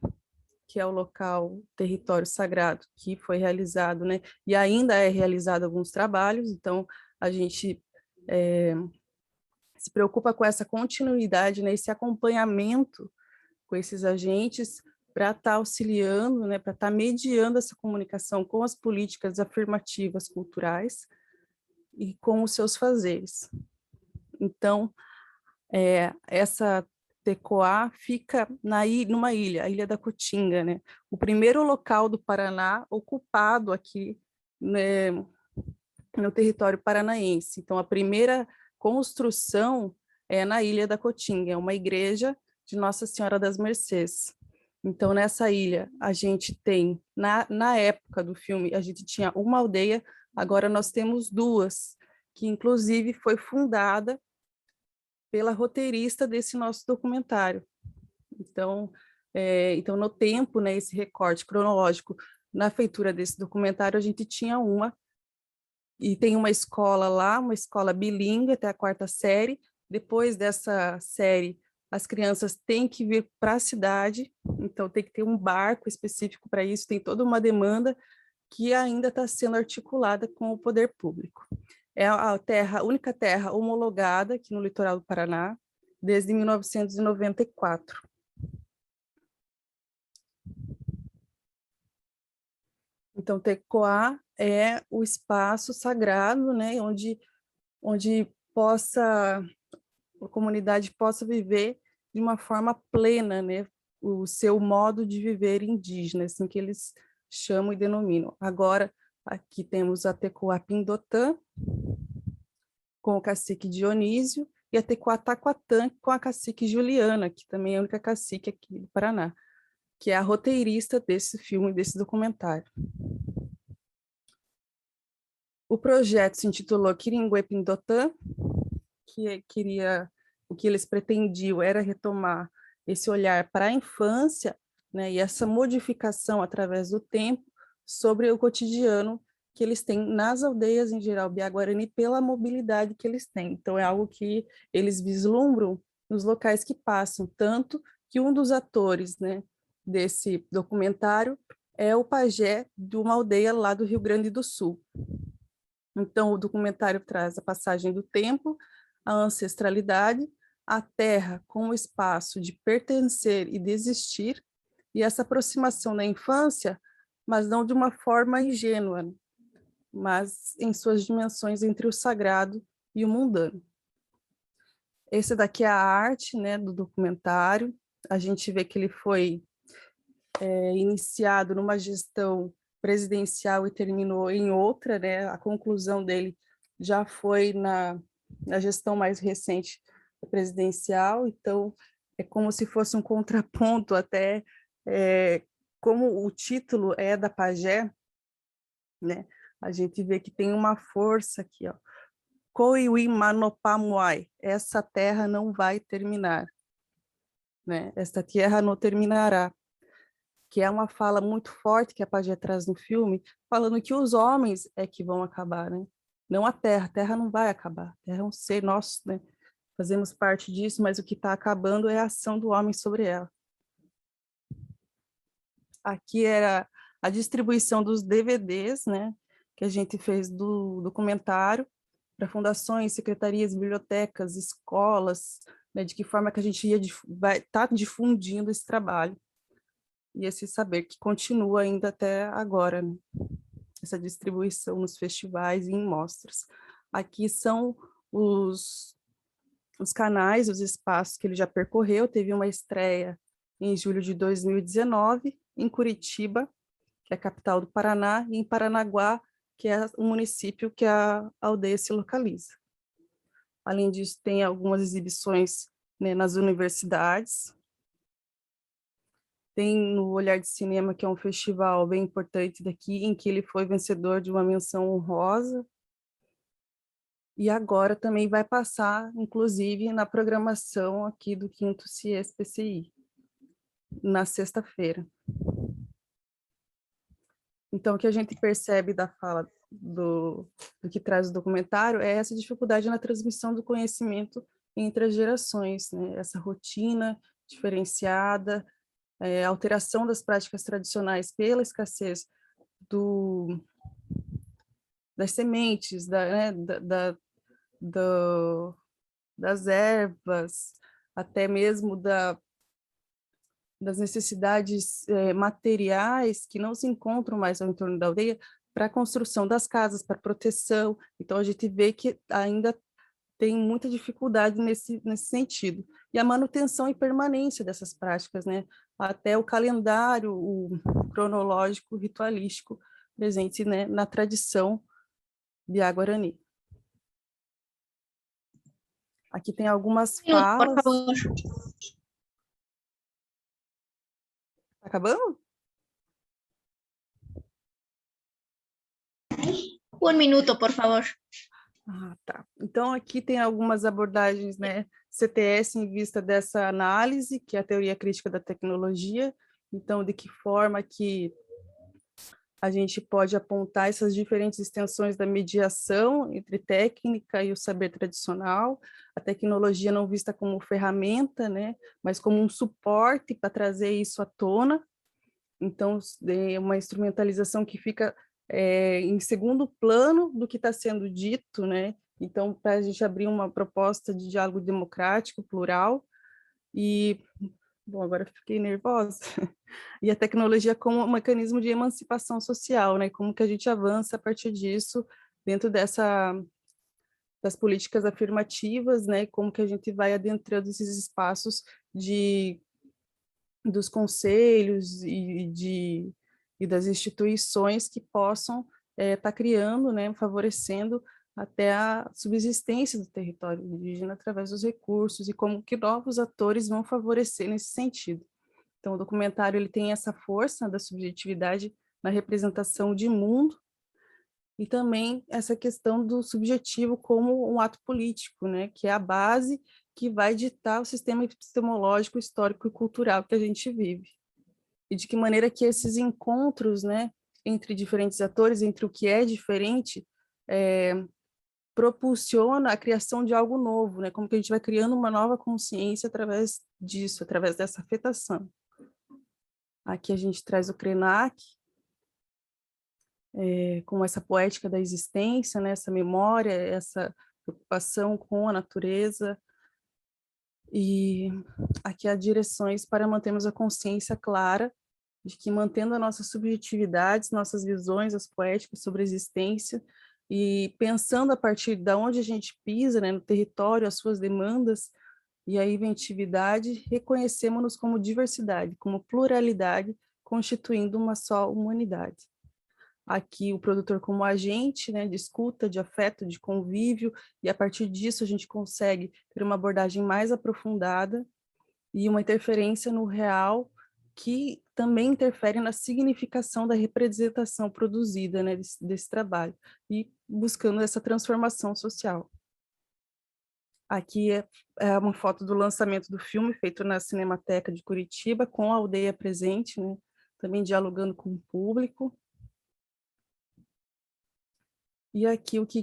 que é o local, território sagrado, que foi realizado, né, e ainda é realizado alguns trabalhos, então a gente se preocupa com essa continuidade, né, esse acompanhamento com esses agentes para estar auxiliando, né, para estar mediando essa comunicação com as políticas afirmativas culturais e com os seus fazeres. Então, essa TECOA fica numa ilha, a Ilha da Cotinga, né? O primeiro local do Paraná ocupado aqui, né, no território paranaense. Então, a primeira construção é na Ilha da Cotinga, é uma igreja de Nossa Senhora das Mercês. Então, nessa ilha, a gente tem, na época do filme, a gente tinha uma aldeia, agora nós temos duas, que inclusive foi fundada pela roteirista desse nosso documentário. Então, no tempo, né, esse recorte cronológico, na feitura desse documentário, a gente tinha uma, e tem uma escola lá, uma escola bilíngue até a 4ª série. Depois dessa série, as crianças têm que vir para a cidade, então tem que ter um barco específico para isso, tem toda uma demanda que ainda está sendo articulada com o poder público. É a única terra homologada aqui no litoral do Paraná, desde 1994. Então, TECOA é o espaço sagrado, né, onde a comunidade possa viver de uma forma plena, né, o seu modo de viver indígena, assim que eles chamam e denominam. Agora, aqui temos a TECOA Pindotã, com o cacique Dionísio, e a TECOA Taquatã, com a cacique Juliana, que também é a única cacique aqui do Paraná, que é a roteirista desse filme, desse documentário. O projeto se intitulou Quiringuê Pindotã, o que eles pretendiam era retomar esse olhar para a infância, né, e essa modificação através do tempo sobre o cotidiano que eles têm nas aldeias em geral Biá-Guarani pela mobilidade que eles têm. Então é algo que eles vislumbram nos locais que passam, tanto que um dos atores, né, desse documentário é o pajé de uma aldeia lá do Rio Grande do Sul. Então o documentário traz a passagem do tempo, a ancestralidade, a terra como espaço de pertencer e de existir, e essa aproximação da infância, mas não de uma forma ingênua, mas em suas dimensões entre o sagrado e o mundano. Esse daqui é a arte, né, do documentário. A gente vê que ele foi iniciado numa gestão presidencial e terminou em outra, né? A conclusão dele já foi na gestão mais recente presidencial, então é como se fosse um contraponto até, como o título é da pajé, né? A gente vê que tem uma força aqui, ó. Koiwi Manopamuai, essa terra não vai terminar, né? Esta terra não terminará, que é uma fala muito forte que a pajé traz no filme, falando que os homens é que vão acabar, né? Não a terra não vai acabar, a terra é um ser nosso, né? Fazemos parte disso, mas o que está acabando é a ação do homem sobre ela. Aqui era a distribuição dos DVDs, né, que a gente fez do documentário para fundações, secretarias, bibliotecas, escolas, né, de que forma que a gente vai estar difundindo esse trabalho e esse saber que continua ainda até agora, né? Essa distribuição nos festivais e em mostras. Aqui são os canais, os espaços que ele já percorreu. Teve uma estreia em julho de 2019, em Curitiba, que é a capital do Paraná, e em Paranaguá, que é o município que a aldeia se localiza. Além disso, tem algumas exibições, né, nas universidades. Tem no Olhar de Cinema, que é um festival bem importante daqui, em que ele foi vencedor de uma menção honrosa. E agora também vai passar, inclusive, na programação aqui do 5º CIESP-PCI, na sexta-feira. Então, o que a gente percebe da fala do que traz o documentário é essa dificuldade na transmissão do conhecimento entre as gerações, né? Essa rotina diferenciada, a alteração das práticas tradicionais pela escassez das sementes, das ervas, até mesmo das necessidades materiais que não se encontram mais ao entorno da aldeia, para a construção das casas, para proteção. Então, a gente vê que ainda tem muita dificuldade nesse sentido. E a manutenção e permanência dessas práticas, né? Até o calendário o cronológico, ritualístico, presente, né, na tradição biá-guarani. Aqui tem algumas falas. Por favor. Tá acabando? 1 minuto, por favor. Ah, tá. Então, aqui tem algumas abordagens, né, CTS em vista dessa análise, que é a teoria crítica da tecnologia. Então, de que forma que a gente pode apontar essas diferentes extensões da mediação entre técnica e o saber tradicional, a tecnologia não vista como ferramenta, né, mas como um suporte para trazer isso à tona. Então, é uma instrumentalização que fica em segundo plano do que está sendo dito, né? Então, para a gente abrir uma proposta de diálogo democrático, plural, e, bom, agora fiquei nervosa, e a tecnologia como um mecanismo de emancipação social, né? Como que a gente avança a partir disso, dentro das políticas afirmativas, né? Como que a gente vai adentrando esses espaços dos conselhos e das instituições que possam estar criando, né, favorecendo até a subsistência do território indígena através dos recursos e como que novos atores vão favorecer nesse sentido. Então, o documentário ele tem essa força da subjetividade na representação de mundo e também essa questão do subjetivo como um ato político, né, que é a base que vai ditar o sistema epistemológico, histórico e cultural que a gente vive. E de que maneira que esses encontros, né, entre diferentes atores, entre o que é diferente, propulsiona a criação de algo novo, né, como que a gente vai criando uma nova consciência através disso, através dessa afetação. Aqui a gente traz o Krenak, com essa poética da existência, né, essa memória, essa preocupação com a natureza, e aqui há direções para mantermos a consciência clara de que, mantendo a nossa subjetividade, nossas visões, as poéticas sobre a existência, e pensando a partir de onde a gente pisa, né, no território, as suas demandas e a inventividade, reconhecemos-nos como diversidade, como pluralidade, constituindo uma só humanidade. Aqui o produtor como agente, né, de escuta, de afeto, de convívio, e a partir disso a gente consegue ter uma abordagem mais aprofundada e uma interferência no real que também interfere na significação da representação produzida, né, desse trabalho, e buscando essa transformação social. Aqui é uma foto do lançamento do filme, feito na Cinemateca de Curitiba, com a aldeia presente, né, também dialogando com o público. E aqui o que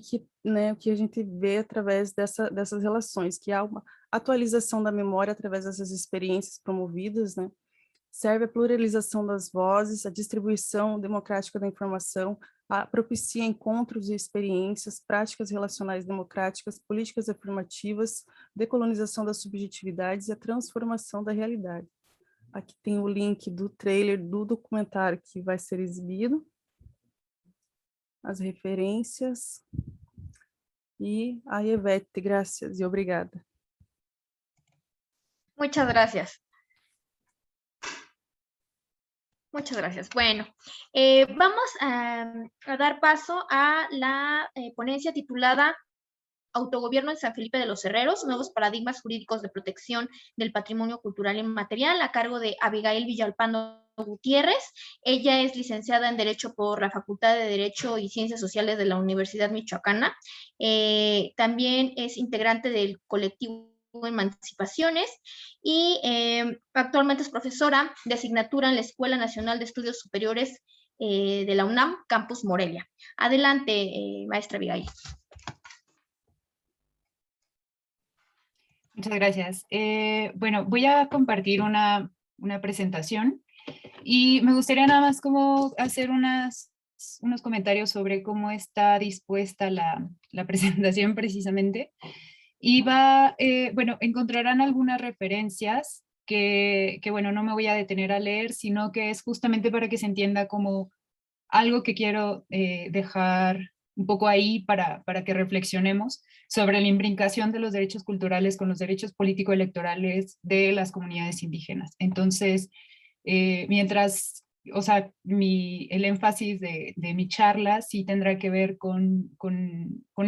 a gente vê através dessas relações, que há uma atualização da memória através dessas experiências promovidas, né? Serve a pluralização das vozes, a distribuição democrática da informação, propicia encontros e experiências, práticas relacionais democráticas, políticas afirmativas, decolonização das subjetividades e a transformação da realidade. Aqui tem o link do trailer do documentário que vai ser exibido, as referências, y a Ivette, gracias y obrigada. Muchas gracias. Muchas gracias. Bueno, vamos a dar paso a la ponencia titulada Autogobierno en San Felipe de los Herreros, nuevos paradigmas jurídicos de protección del patrimonio cultural inmaterial, a cargo de Abigail Villalpando Gutiérrez. Ella es licenciada en Derecho por la Facultad de Derecho y Ciencias Sociales de la Universidad Michoacana. También es integrante del colectivo Emancipaciones y actualmente es profesora de asignatura en la Escuela Nacional de Estudios Superiores de la UNAM, Campus Morelia. Adelante, maestra Abigail. Muchas gracias. Bueno, voy a compartir una presentación y me gustaría nada más como hacer unos comentarios sobre cómo está dispuesta la presentación precisamente. Y bueno, encontrarán algunas referencias que, bueno, no me voy a detener a leer, sino que es justamente para que se entienda como algo que quiero dejar un poco ahí para que reflexionemos sobre la imbricación de los derechos culturales con los derechos político-electorales de las comunidades indígenas. Entonces, mientras, o sea, el énfasis de mi charla sí tendrá que ver con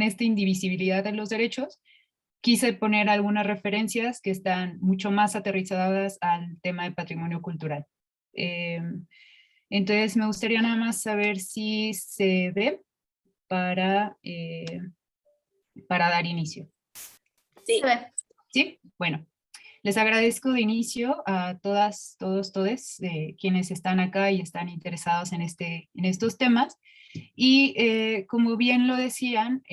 esta indivisibilidad de los derechos, quise poner algunas referencias que están mucho más aterrizadas al tema de patrimonio cultural. Entonces me gustaría nada más saber si se ve para dar inicio. Sí. ¿Sí? Bueno, les agradezco de inicio a todas, todos, todes quienes están acá y están interesados en estos temas. Y como bien lo decían,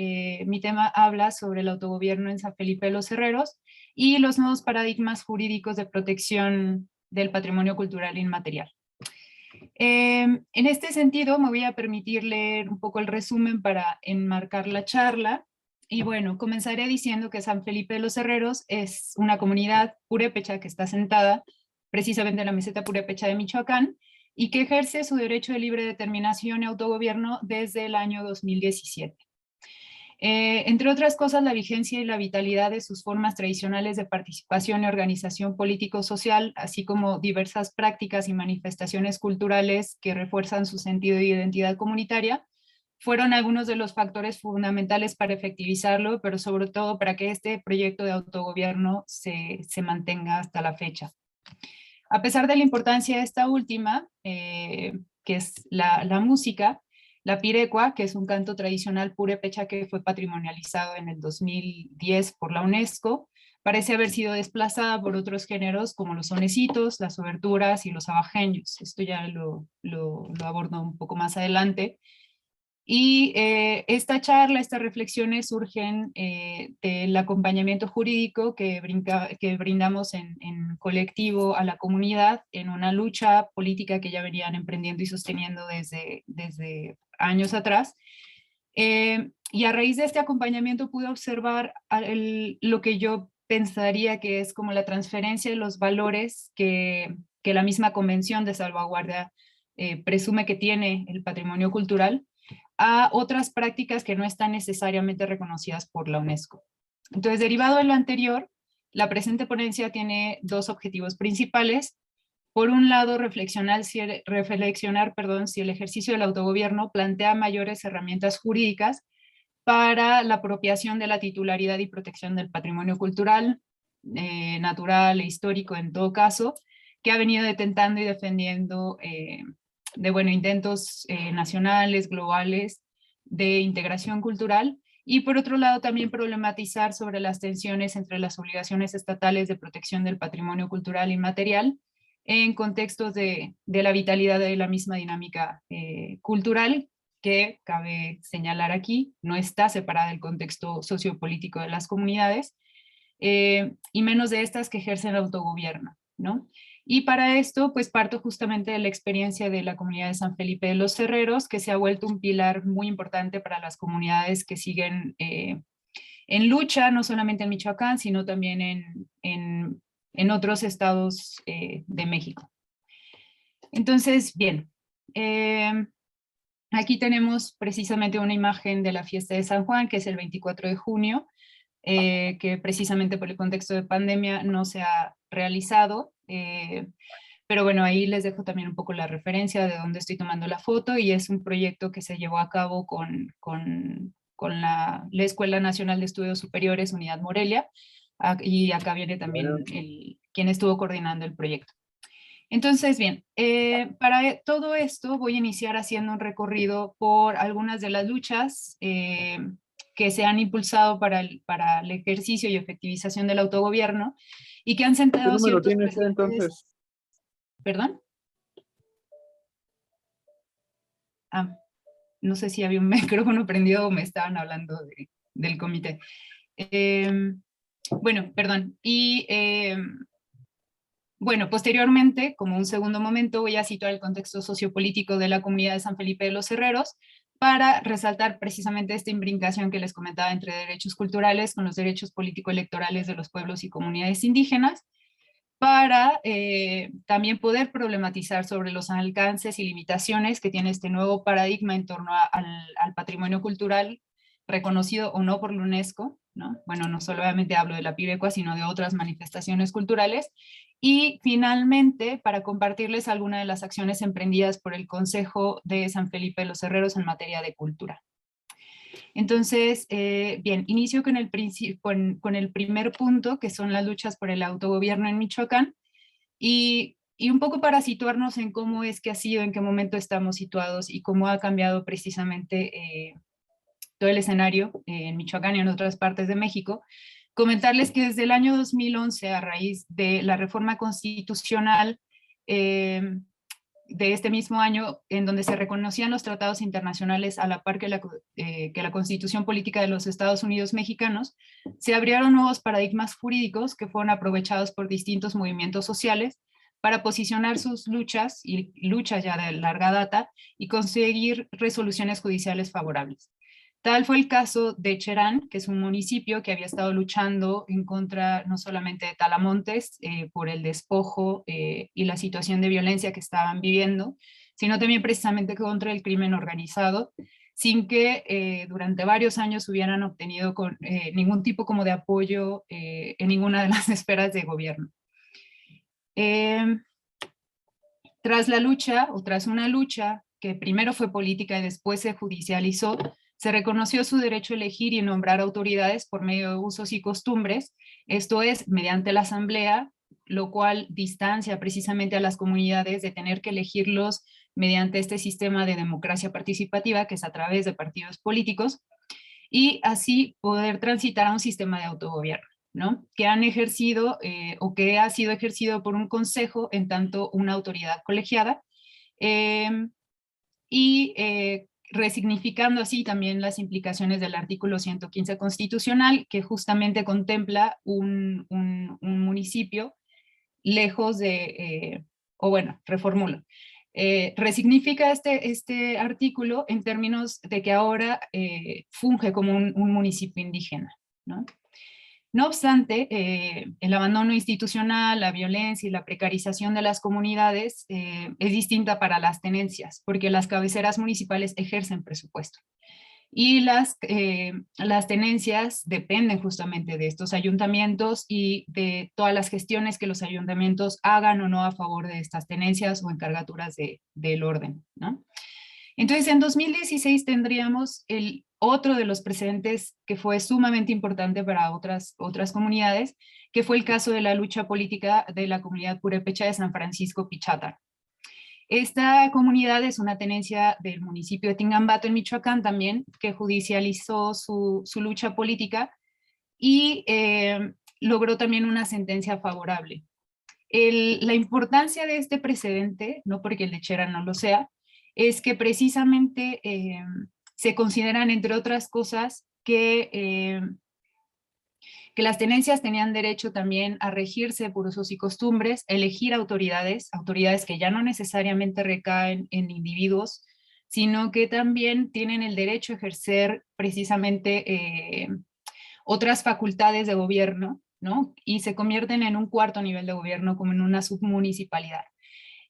mi tema habla sobre el autogobierno en San Felipe de los Herreros y los nuevos paradigmas jurídicos de protección del patrimonio cultural inmaterial. En este sentido, me voy a permitir leer un poco el resumen para enmarcar la charla. Y bueno, comenzaré diciendo que San Felipe de los Herreros es una comunidad purépecha que está sentada precisamente en la meseta purépecha de Michoacán y que ejerce su derecho de libre determinación y autogobierno desde el año 2017. Entre otras cosas, la vigencia y la vitalidad de sus formas tradicionales de participación y organización político-social, así como diversas prácticas y manifestaciones culturales que refuerzan su sentido de identidad comunitaria, fueron algunos de los factores fundamentales para efectivizarlo, pero sobre todo para que este proyecto de autogobierno se mantenga hasta la fecha. A pesar de la importancia de esta última, que es la música, la pirecua, que es un canto tradicional purépecha que fue patrimonializado en el 2010 por la UNESCO, parece haber sido desplazada por otros géneros como los sonecitos, las oberturas y los abajeños. Esto ya lo abordo un poco más adelante. Y esta charla, estas reflexiones surgen del acompañamiento jurídico que brindamos en colectivo a la comunidad en una lucha política que ya venían emprendiendo y sosteniendo desde años atrás. Y a raíz de este acompañamiento pude observar lo que yo pensaría que es como la transferencia de los valores que la misma Convención de Salvaguardia presume que tiene el patrimonio cultural a otras prácticas que no están necesariamente reconocidas por la UNESCO. Entonces, derivado de lo anterior, la presente ponencia tiene dos objetivos principales. Por un lado, reflexionar si el ejercicio del autogobierno plantea mayores herramientas jurídicas para la apropiación de la titularidad y protección del patrimonio cultural, natural e histórico en todo caso, que ha venido detentando y defendiendo intentos nacionales, globales, de integración cultural, y por otro lado también problematizar sobre las tensiones entre las obligaciones estatales de protección del patrimonio cultural inmaterial en contextos de la vitalidad de la misma dinámica cultural, que cabe señalar aquí, no está separada del contexto sociopolítico de las comunidades, y menos de estas que ejercen autogobierno, ¿no? Y para esto, pues parto justamente de la experiencia de la comunidad de San Felipe de los Herreros, que se ha vuelto un pilar muy importante para las comunidades que siguen en lucha, no solamente en Michoacán, sino también en otros estados de México. Entonces, bien, aquí tenemos precisamente una imagen de la fiesta de San Juan, que es el 24 de junio, que precisamente por el contexto de pandemia no se ha realizado, pero bueno, ahí les dejo también un poco la referencia de dónde estoy tomando la foto, y es un proyecto que se llevó a cabo con la Escuela Nacional de Estudios Superiores, Unidad Morelia, y acá viene también quien estuvo coordinando el proyecto. Entonces, bien, para todo esto voy a iniciar haciendo un recorrido por algunas de las luchas que se han impulsado para el ejercicio y efectivización del autogobierno y que han sentado ¿Qué número ciertos tiene ese precedentes. entonces? ¿Perdón? Ah, no sé si había un micrófono prendido o me estaban hablando del comité. Bueno, perdón. Y bueno, posteriormente, como un segundo momento, voy a situar el contexto sociopolítico de la comunidad de San Felipe de los Herreros, para resaltar precisamente esta imbricación que les comentaba entre derechos culturales con los derechos político-electorales de los pueblos y comunidades indígenas, para también poder problematizar sobre los alcances y limitaciones que tiene este nuevo paradigma en torno al patrimonio cultural reconocido o no por la UNESCO, ¿no? Bueno, no solamente hablo de la Pibecua, sino de otras manifestaciones culturales. Y finalmente, para compartirles algunas de las acciones emprendidas por el Consejo de San Felipe de los Herreros en materia de cultura. Entonces, bien, inicio con el primer punto, que son las luchas por el autogobierno en Michoacán, y un poco para situarnos en cómo es que ha sido, en qué momento estamos situados y cómo ha cambiado precisamente todo el escenario en Michoacán y en otras partes de México. Comentarles que desde el año 2011, a raíz de la reforma constitucional de este mismo año, en donde se reconocían los tratados internacionales a la par que la Constitución Política de los Estados Unidos Mexicanos, se abrieron nuevos paradigmas jurídicos que fueron aprovechados por distintos movimientos sociales para posicionar sus luchas, y luchas ya de larga data, y conseguir resoluciones judiciales favorables. Tal fue el caso de Cherán, que es un municipio que había estado luchando en contra no solamente de Talamontes por el despojo y la situación de violencia que estaban viviendo, sino también precisamente contra el crimen organizado, sin que durante varios años hubieran obtenido ningún tipo como de apoyo en ninguna de las esferas de gobierno. Tras la lucha, o tras una lucha que primero fue política y después se judicializó, se reconoció su derecho a elegir y nombrar autoridades por medio de usos y costumbres, esto es, mediante la asamblea, lo cual distancia precisamente a las comunidades de tener que elegirlos mediante este sistema de democracia participativa, que es a través de partidos políticos, y así poder transitar a un sistema de autogobierno, ¿no? Que han ejercido o que ha sido ejercido por un consejo en tanto una autoridad colegiada, resignificando así también las implicaciones del artículo 115 constitucional, que justamente contempla un municipio lejos de, o bueno, reformulo, resignifica este artículo en términos de que ahora funge como un municipio indígena, ¿no? No obstante, el abandono institucional, la violencia y la precarización de las comunidades es distinta para las tenencias, porque las cabeceras municipales ejercen presupuesto. Y las tenencias dependen justamente de estos ayuntamientos y de todas las gestiones que los ayuntamientos hagan o no a favor de estas tenencias o encargaturas del orden, ¿no? Entonces, en 2016 tendríamos otro de los precedentes que fue sumamente importante para otras comunidades, que fue el caso de la lucha política de la comunidad purépecha de San Francisco Pichátaro. Esta comunidad es una tenencia del municipio de Tingambato en Michoacán también, que judicializó su lucha política y logró también una sentencia favorable. La importancia de este precedente, no porque el de Cherán no lo sea, es que precisamente se consideran, entre otras cosas, que las tenencias tenían derecho también a regirse por usos y costumbres, elegir autoridades que ya no necesariamente recaen en individuos, sino que también tienen el derecho a ejercer precisamente otras facultades de gobierno, ¿no? Y se convierten en un cuarto nivel de gobierno, como en una submunicipalidad.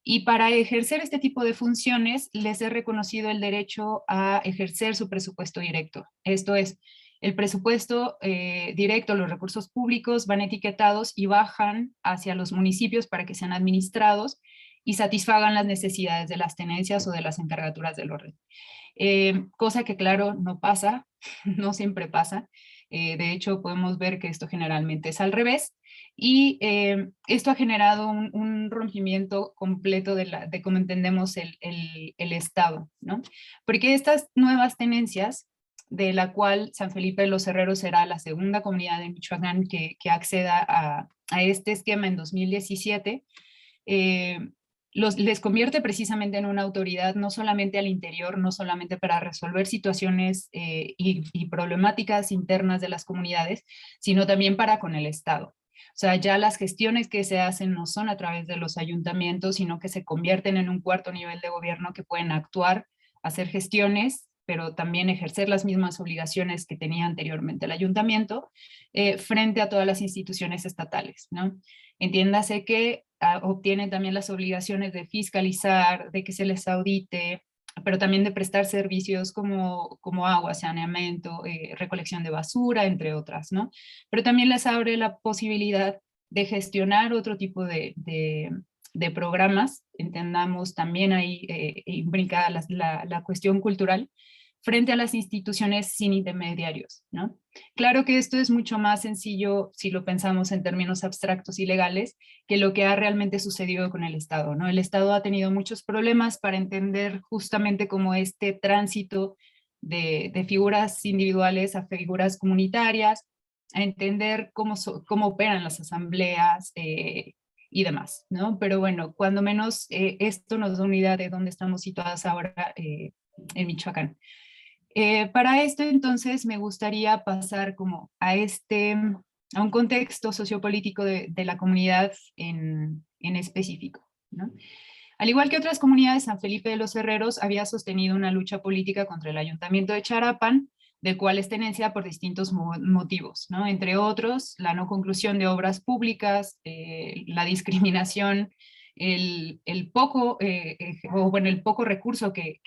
Y para ejercer este tipo de funciones, les he reconocido el derecho a ejercer su presupuesto directo. Esto es, el presupuesto directo, los recursos públicos van etiquetados y bajan hacia los municipios para que sean administrados y satisfagan las necesidades de las tenencias o de las encargaturas del orden. Cosa que, claro, no pasa, no siempre pasa. De hecho, podemos ver que esto generalmente es al revés. Y esto ha generado un rompimiento completo de cómo entendemos el Estado, ¿no? Porque estas nuevas tenencias, de la cual San Felipe de los Herreros será la segunda comunidad de Michoacán que acceda a este esquema en 2017, les convierte precisamente en una autoridad no solamente al interior, no solamente para resolver situaciones y problemáticas internas de las comunidades, sino también para con el Estado. O sea, ya las gestiones que se hacen no son a través de los ayuntamientos, sino que se convierten en un cuarto nivel de gobierno que pueden actuar, hacer gestiones pero también ejercer las mismas obligaciones que tenía anteriormente el ayuntamiento frente a todas las instituciones estatales, ¿no? Entiéndase que obtienen también las obligaciones de fiscalizar, de que se les audite, pero también de prestar servicios como agua, saneamiento, recolección de basura, entre otras, ¿no? Pero también les abre la posibilidad de gestionar otro tipo de programas, entendamos también ahí imbrica la cuestión cultural, frente a las instituciones sin intermediarios, ¿no? Claro que esto es mucho más sencillo si lo pensamos en términos abstractos y legales que lo que ha realmente sucedido con el Estado, ¿no? El Estado ha tenido muchos problemas para entender justamente cómo este tránsito de figuras individuales a figuras comunitarias, a entender cómo operan las asambleas y demás, ¿no? Pero bueno, cuando menos esto nos da una idea de dónde estamos situadas ahora en Michoacán. Para esto entonces me gustaría pasar como a un contexto sociopolítico de la comunidad en específico, ¿no? Al igual que otras comunidades, San Felipe de los Herreros había sostenido una lucha política contra el ayuntamiento de Charapan, del cual es tenencia por distintos motivos, ¿no? Entre otros, la no conclusión de obras públicas, la discriminación, el poco recurso que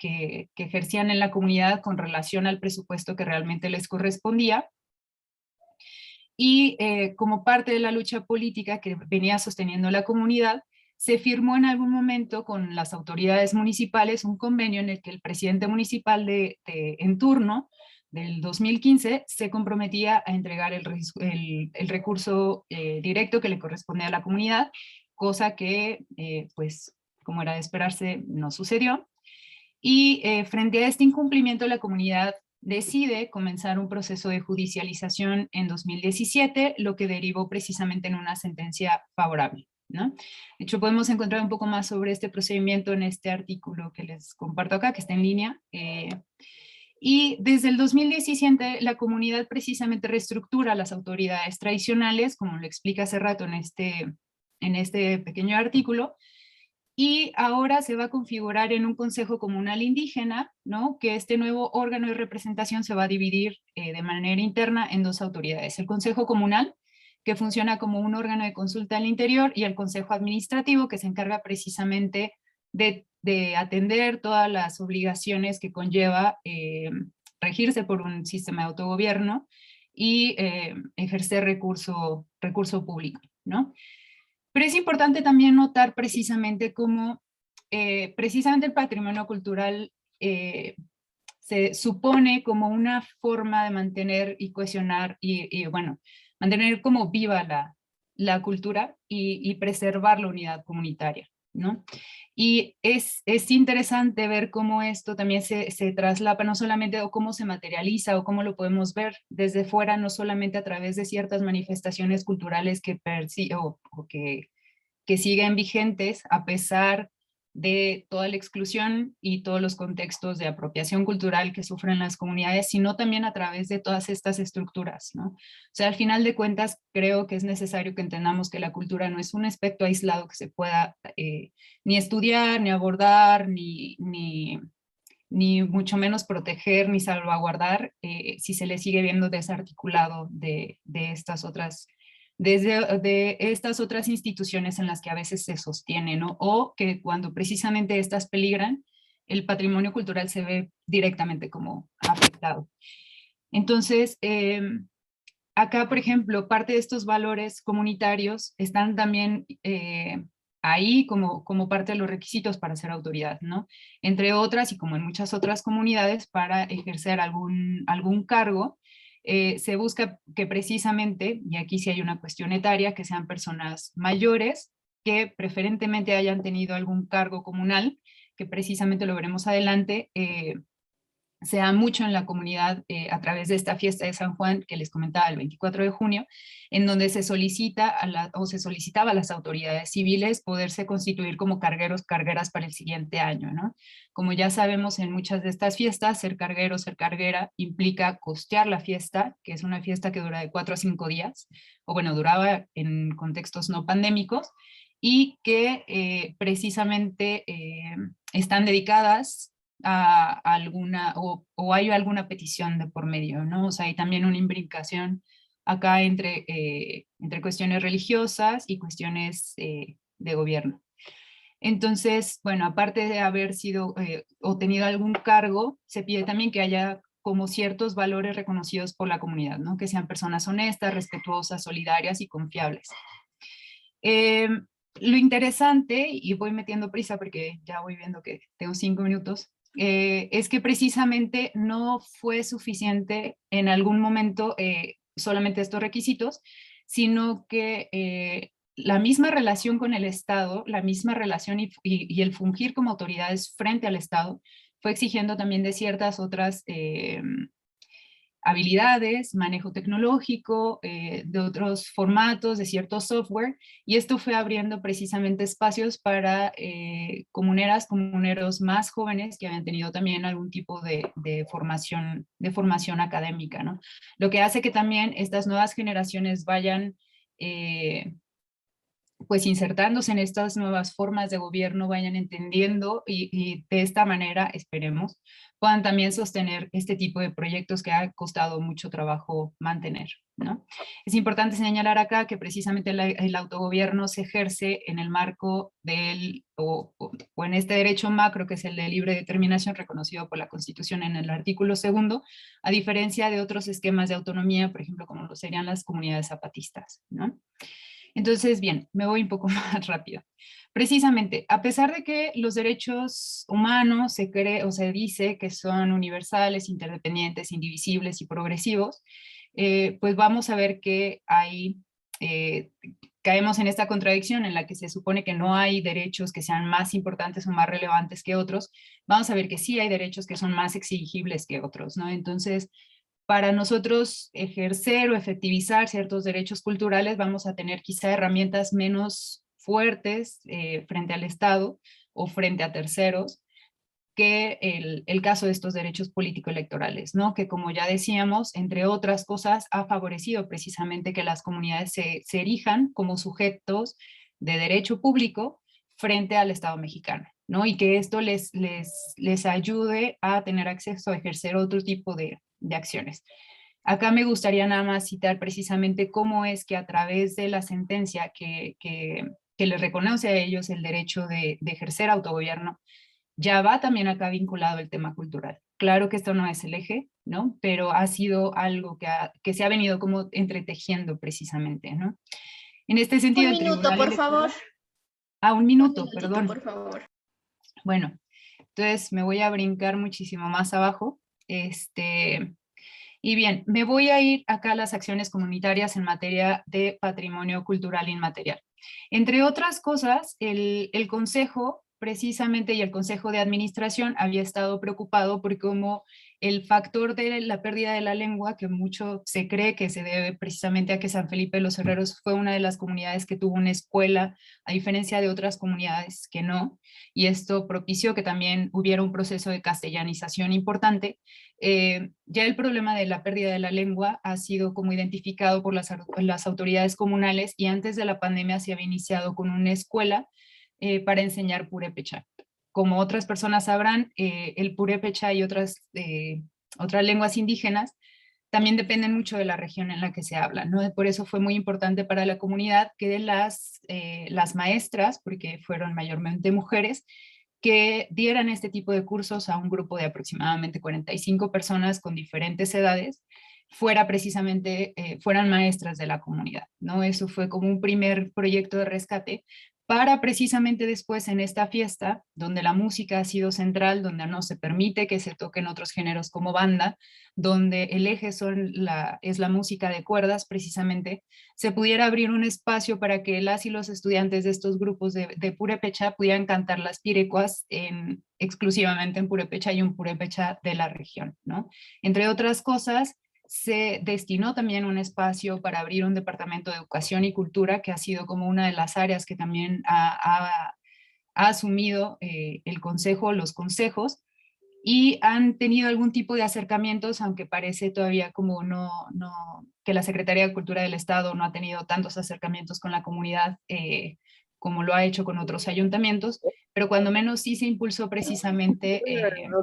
ejercían en la comunidad con relación al presupuesto que realmente les correspondía. Y como parte de la lucha política que venía sosteniendo la comunidad, se firmó en algún momento con las autoridades municipales un convenio en el que el presidente municipal en turno del 2015 se comprometía a entregar el recurso directo que le corresponde a la comunidad, cosa que, pues, como era de esperarse, no sucedió. Y frente a este incumplimiento, la comunidad decide comenzar un proceso de judicialización en 2017, lo que derivó precisamente en una sentencia favorable, ¿no? De hecho, podemos encontrar un poco más sobre este procedimiento en este artículo que les comparto acá, que está en línea. Y desde el 2017 la comunidad precisamente reestructura las autoridades tradicionales, como lo explica hace rato en este pequeño artículo, y ahora se va a configurar en un consejo comunal indígena, ¿no? Que este nuevo órgano de representación se va a dividir de manera interna en dos autoridades. El consejo comunal, que funciona como un órgano de consulta al interior, y el consejo administrativo, que se encarga precisamente de atender todas las obligaciones que conlleva regirse por un sistema de autogobierno y ejercer recurso público, ¿no? Pero es importante también notar precisamente cómo precisamente el patrimonio cultural se supone como una forma de mantener y cohesionar y bueno, mantener como viva la cultura y preservar la unidad comunitaria, ¿no? Y es interesante ver cómo esto también se traslapa, no solamente o cómo se materializa o cómo lo podemos ver desde fuera, no solamente a través de ciertas manifestaciones culturales que siguen vigentes a pesar de toda la exclusión y todos los contextos de apropiación cultural que sufren las comunidades, sino también a través de todas estas estructuras, ¿no? O sea, al final de cuentas, creo que es necesario que entendamos que la cultura no es un aspecto aislado que se pueda ni estudiar, ni abordar, ni mucho menos proteger, ni salvaguardar, si se le sigue viendo desarticulado de estas otras de estas otras instituciones en las que a veces se sostiene, ¿no? O que cuando precisamente estas peligran, el patrimonio cultural se ve directamente como afectado. Entonces, acá, por ejemplo, parte de estos valores comunitarios están también ahí como parte de los requisitos para ser autoridad, ¿no? Entre otras, y como en muchas otras comunidades, para ejercer algún cargo, se busca que precisamente, y aquí sí hay una cuestión etaria, que sean personas mayores, que preferentemente hayan tenido algún cargo comunal, que precisamente lo veremos adelante, se da mucho en la comunidad a través de esta fiesta de San Juan que les comentaba el 24 de junio, en donde se solicitaba a las autoridades civiles poderse constituir como cargueros, cargueras para el siguiente año, ¿no? Como ya sabemos en muchas de estas fiestas, ser carguero, ser carguera implica costear la fiesta, que es una fiesta que dura de 4 a 5 días, o bueno, duraba en contextos no pandémicos, y que precisamente están dedicadas a alguna, o hay alguna petición de por medio, ¿no? O sea, hay también una imbricación acá entre cuestiones religiosas y cuestiones de gobierno. Entonces, bueno, aparte de haber sido o tenido algún cargo, se pide también que haya como ciertos valores reconocidos por la comunidad, ¿no? Que sean personas honestas, respetuosas, solidarias y confiables. Lo interesante, y voy metiendo prisa porque ya voy viendo que tengo 5 minutos, es que precisamente no fue suficiente en algún momento solamente estos requisitos, sino que la misma relación con el Estado, la misma relación y el fungir como autoridades frente al Estado, fue exigiendo también de ciertas otras habilidades, manejo tecnológico, de otros formatos, de cierto software, y esto fue abriendo precisamente espacios para comuneras, comuneros más jóvenes que habían tenido también algún tipo de formación académica, ¿no? Lo que hace que también estas nuevas generaciones vayan pues insertándose en estas nuevas formas de gobierno, vayan entendiendo y de esta manera, esperemos, puedan también sostener este tipo de proyectos que ha costado mucho trabajo mantener, ¿no? Es importante señalar acá que precisamente el autogobierno se ejerce en el marco del, o en este derecho macro, que es el de libre determinación reconocido por la Constitución en el artículo 2, a diferencia de otros esquemas de autonomía, por ejemplo, como lo serían las comunidades zapatistas, ¿no? Entonces, bien, me voy un poco más rápido. Precisamente, a pesar de que los derechos humanos se cree o se dice que son universales, interdependientes, indivisibles y progresivos, pues vamos a ver que caemos en esta contradicción en la que se supone que no hay derechos que sean más importantes o más relevantes que otros. Vamos a ver que sí hay derechos que son más exigibles que otros, ¿no? Entonces, para nosotros ejercer o efectivizar ciertos derechos culturales vamos a tener quizá herramientas menos fuertes frente al Estado o frente a terceros que el caso de estos derechos político-electorales, ¿no? Que como ya decíamos, entre otras cosas, ha favorecido precisamente que las comunidades se erijan como sujetos de derecho público frente al Estado mexicano, ¿no? Y que esto les ayude a tener acceso a ejercer otro tipo de acciones. Acá me gustaría nada más citar precisamente cómo es que a través de la sentencia que les reconoce a ellos el derecho de ejercer autogobierno, ya va también acá vinculado el tema cultural. Claro que esto no es el eje, ¿no? Pero ha sido algo que se ha venido como entretejiendo precisamente, ¿no? En este sentido, Un el minuto, Tribunal por Electoral... favor. Un Un minuto, minutito, perdón. por favor. Bueno, entonces me voy a brincar muchísimo más abajo. Y bien, me voy a ir acá a las acciones comunitarias en materia de patrimonio cultural inmaterial. Entre otras cosas, el Consejo, precisamente, y el Consejo de Administración había estado preocupado por cómo el factor de la pérdida de la lengua, que mucho se cree que se debe precisamente a que San Felipe de los Herreros fue una de las comunidades que tuvo una escuela, a diferencia de otras comunidades que no, y esto propició que también hubiera un proceso de castellanización importante. Ya el problema de la pérdida de la lengua ha sido como identificado por las autoridades comunales y antes de la pandemia se había iniciado con una escuela para enseñar purépecha. Como otras personas sabrán, el purépecha y otras lenguas indígenas también dependen mucho de la región en la que se habla, ¿no? Por eso fue muy importante para la comunidad que las maestras, porque fueron mayormente mujeres, que dieran este tipo de cursos a un grupo de aproximadamente 45 personas con diferentes edades, fueran maestras de la comunidad, ¿no? Eso fue como un primer proyecto de rescate para precisamente después en esta fiesta, donde la música ha sido central, donde no se permite que se toquen otros géneros como banda, donde el eje es la música de cuerdas precisamente, se pudiera abrir un espacio para que las y los estudiantes de estos grupos de purépecha pudieran cantar las pirecuas exclusivamente en purépecha y un purépecha de la región, ¿no? Entre otras cosas, se destinó también un espacio para abrir un departamento de educación y cultura, que ha sido como una de las áreas que también ha asumido el consejo, los consejos, y han tenido algún tipo de acercamientos, aunque parece todavía como que la Secretaría de Cultura del Estado no ha tenido tantos acercamientos con la comunidad como lo ha hecho con otros ayuntamientos, pero cuando menos sí se impulsó precisamente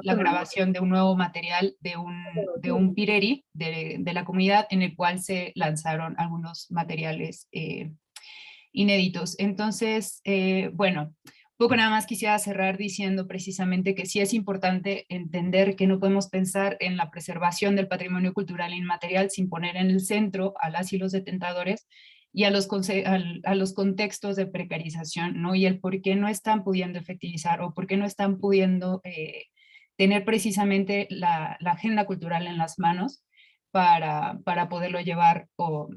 la grabación de un nuevo material de un pireri de la comunidad, en el cual se lanzaron algunos materiales inéditos. Entonces, bueno, un poco nada más quisiera cerrar diciendo precisamente que sí es importante entender que no podemos pensar en la preservación del patrimonio cultural inmaterial sin poner en el centro a las y los detentadores y a los contextos de precarización, ¿no? Y el por qué no están pudiendo efectivizar o por qué no están pudiendo tener precisamente la agenda cultural en las manos para poderlo llevar o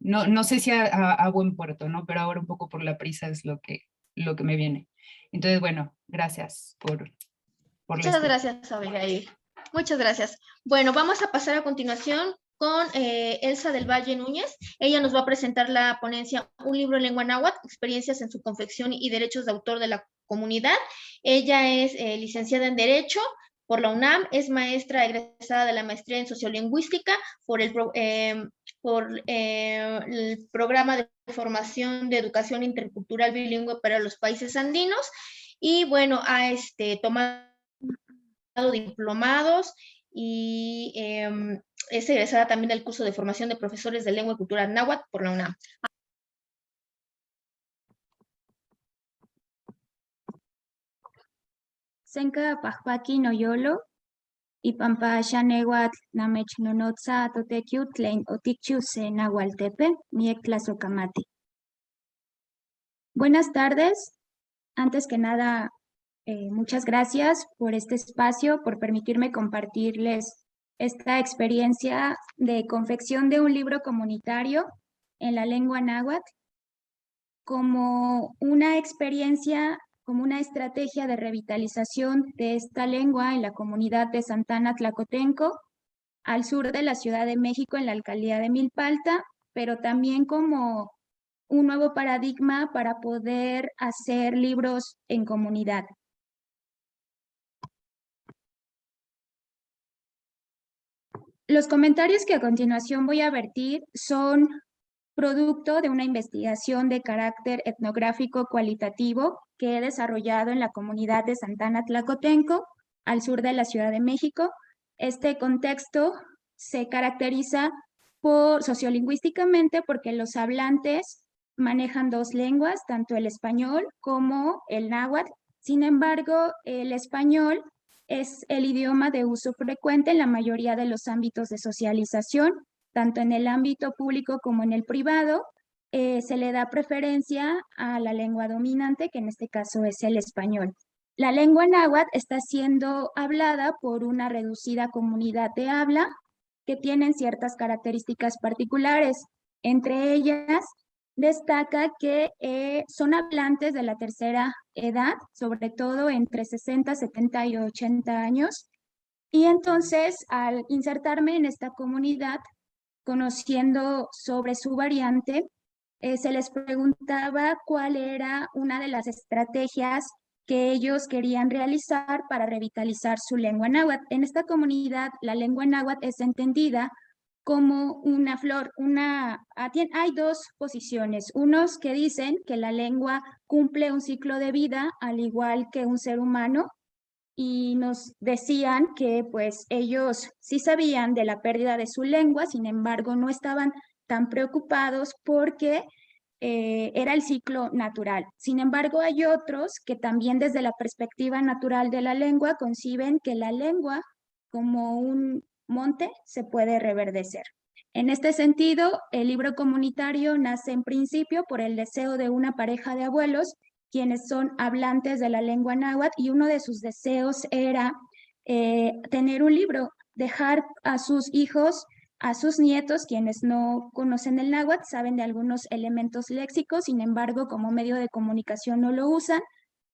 no sé si a buen puerto, ¿no? Pero ahora un poco por la prisa es lo que me viene. Entonces, bueno, gracias por la Muchas escucha. gracias, Abigail. Muchas gracias. Bueno, vamos a pasar a continuación con Elsa del Valle Núñez. Ella nos va a presentar la ponencia Un libro en lengua náhuatl, experiencias en su confección y derechos de autor de la comunidad. Ella es licenciada en Derecho por la UNAM, es maestra egresada de la maestría en Sociolingüística por el programa de formación de educación intercultural bilingüe para los países andinos, y bueno, ha tomado diplomados y es egresada también del curso de formación de profesores de lengua y cultura náhuatl por la UNAM. Senka pajpaki noyolo y pampa xaneuatl namech nonotza totekiu tlen otikchiu se nahualtepe miek tlazokamati. Buenas tardes. Antes que nada, muchas gracias por este espacio, por permitirme compartirles esta experiencia de confección de un libro comunitario en la lengua náhuatl como una experiencia, como una estrategia de revitalización de esta lengua en la comunidad de Santana Tlacotenco, al sur de la Ciudad de México, en la alcaldía de Milpalta, pero también como un nuevo paradigma para poder hacer libros en comunidad. Los comentarios que a continuación voy a vertir son producto de una investigación de carácter etnográfico cualitativo que he desarrollado en la comunidad de Santana Tlacotenco, al sur de la Ciudad de México. Este contexto se caracteriza sociolingüísticamente porque los hablantes manejan dos lenguas, tanto el español como el náhuatl. Sin embargo, el español es el idioma de uso frecuente en la mayoría de los ámbitos de socialización, tanto en el ámbito público como en el privado. Se le da preferencia a la lengua dominante, que en este caso es el español. La lengua náhuatl está siendo hablada por una reducida comunidad de habla que tienen ciertas características particulares. Entre ellas, destaca que son hablantes de la tercera edad, sobre todo entre 60, 70 y 80 años. Y entonces, al insertarme en esta comunidad, conociendo sobre su variante, se les preguntaba cuál era una de las estrategias que ellos querían realizar para revitalizar su lengua náhuatl. En esta comunidad, la lengua náhuatl es entendida como una flor. Hay dos posiciones. Unos que dicen que la lengua cumple un ciclo de vida al igual que un ser humano, y nos decían que pues ellos sí sabían de la pérdida de su lengua, sin embargo no estaban tan preocupados porque era el ciclo natural. Sin embargo, hay otros que también desde la perspectiva natural de la lengua conciben que la lengua, como un monte, se puede reverdecer. En este sentido, el libro comunitario nace en principio por el deseo de una pareja de abuelos quienes son hablantes de la lengua náhuatl, y uno de sus deseos era tener un libro, dejar a sus hijos, a sus nietos, quienes no conocen el náhuatl, saben de algunos elementos léxicos, sin embargo, como medio de comunicación no lo usan.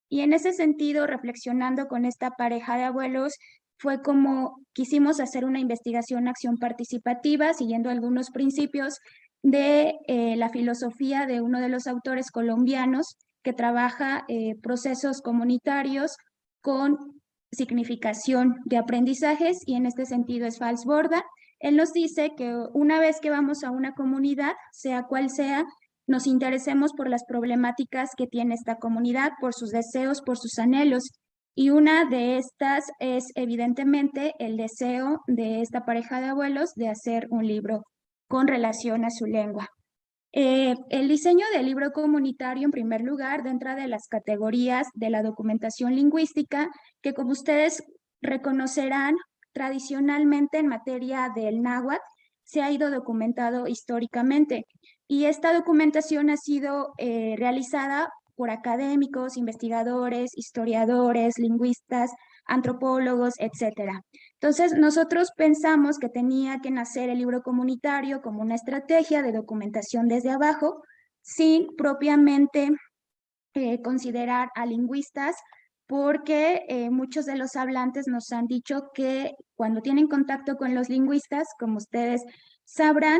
Y en ese sentido, reflexionando con esta pareja de abuelos, fue como quisimos hacer una investigación, acción participativa, siguiendo algunos principios de la filosofía de uno de los autores colombianos que trabaja procesos comunitarios con significación de aprendizajes, y en este sentido es Fals Borda. Él nos dice que una vez que vamos a una comunidad, sea cual sea, nos interesemos por las problemáticas que tiene esta comunidad, por sus deseos, por sus anhelos. Y una de estas es evidentemente el deseo de esta pareja de abuelos de hacer un libro con relación a su lengua. El diseño del libro comunitario, en primer lugar, dentro de las categorías de la documentación lingüística, que como ustedes reconocerán, tradicionalmente en materia del náhuatl, se ha ido documentado históricamente. Y esta documentación ha sido realizada por académicos, investigadores, historiadores, lingüistas, antropólogos, etcétera. Entonces, nosotros pensamos que tenía que nacer el libro comunitario como una estrategia de documentación desde abajo, sin propiamente considerar a lingüistas, porque muchos de los hablantes nos han dicho que cuando tienen contacto con los lingüistas, como ustedes sabrán,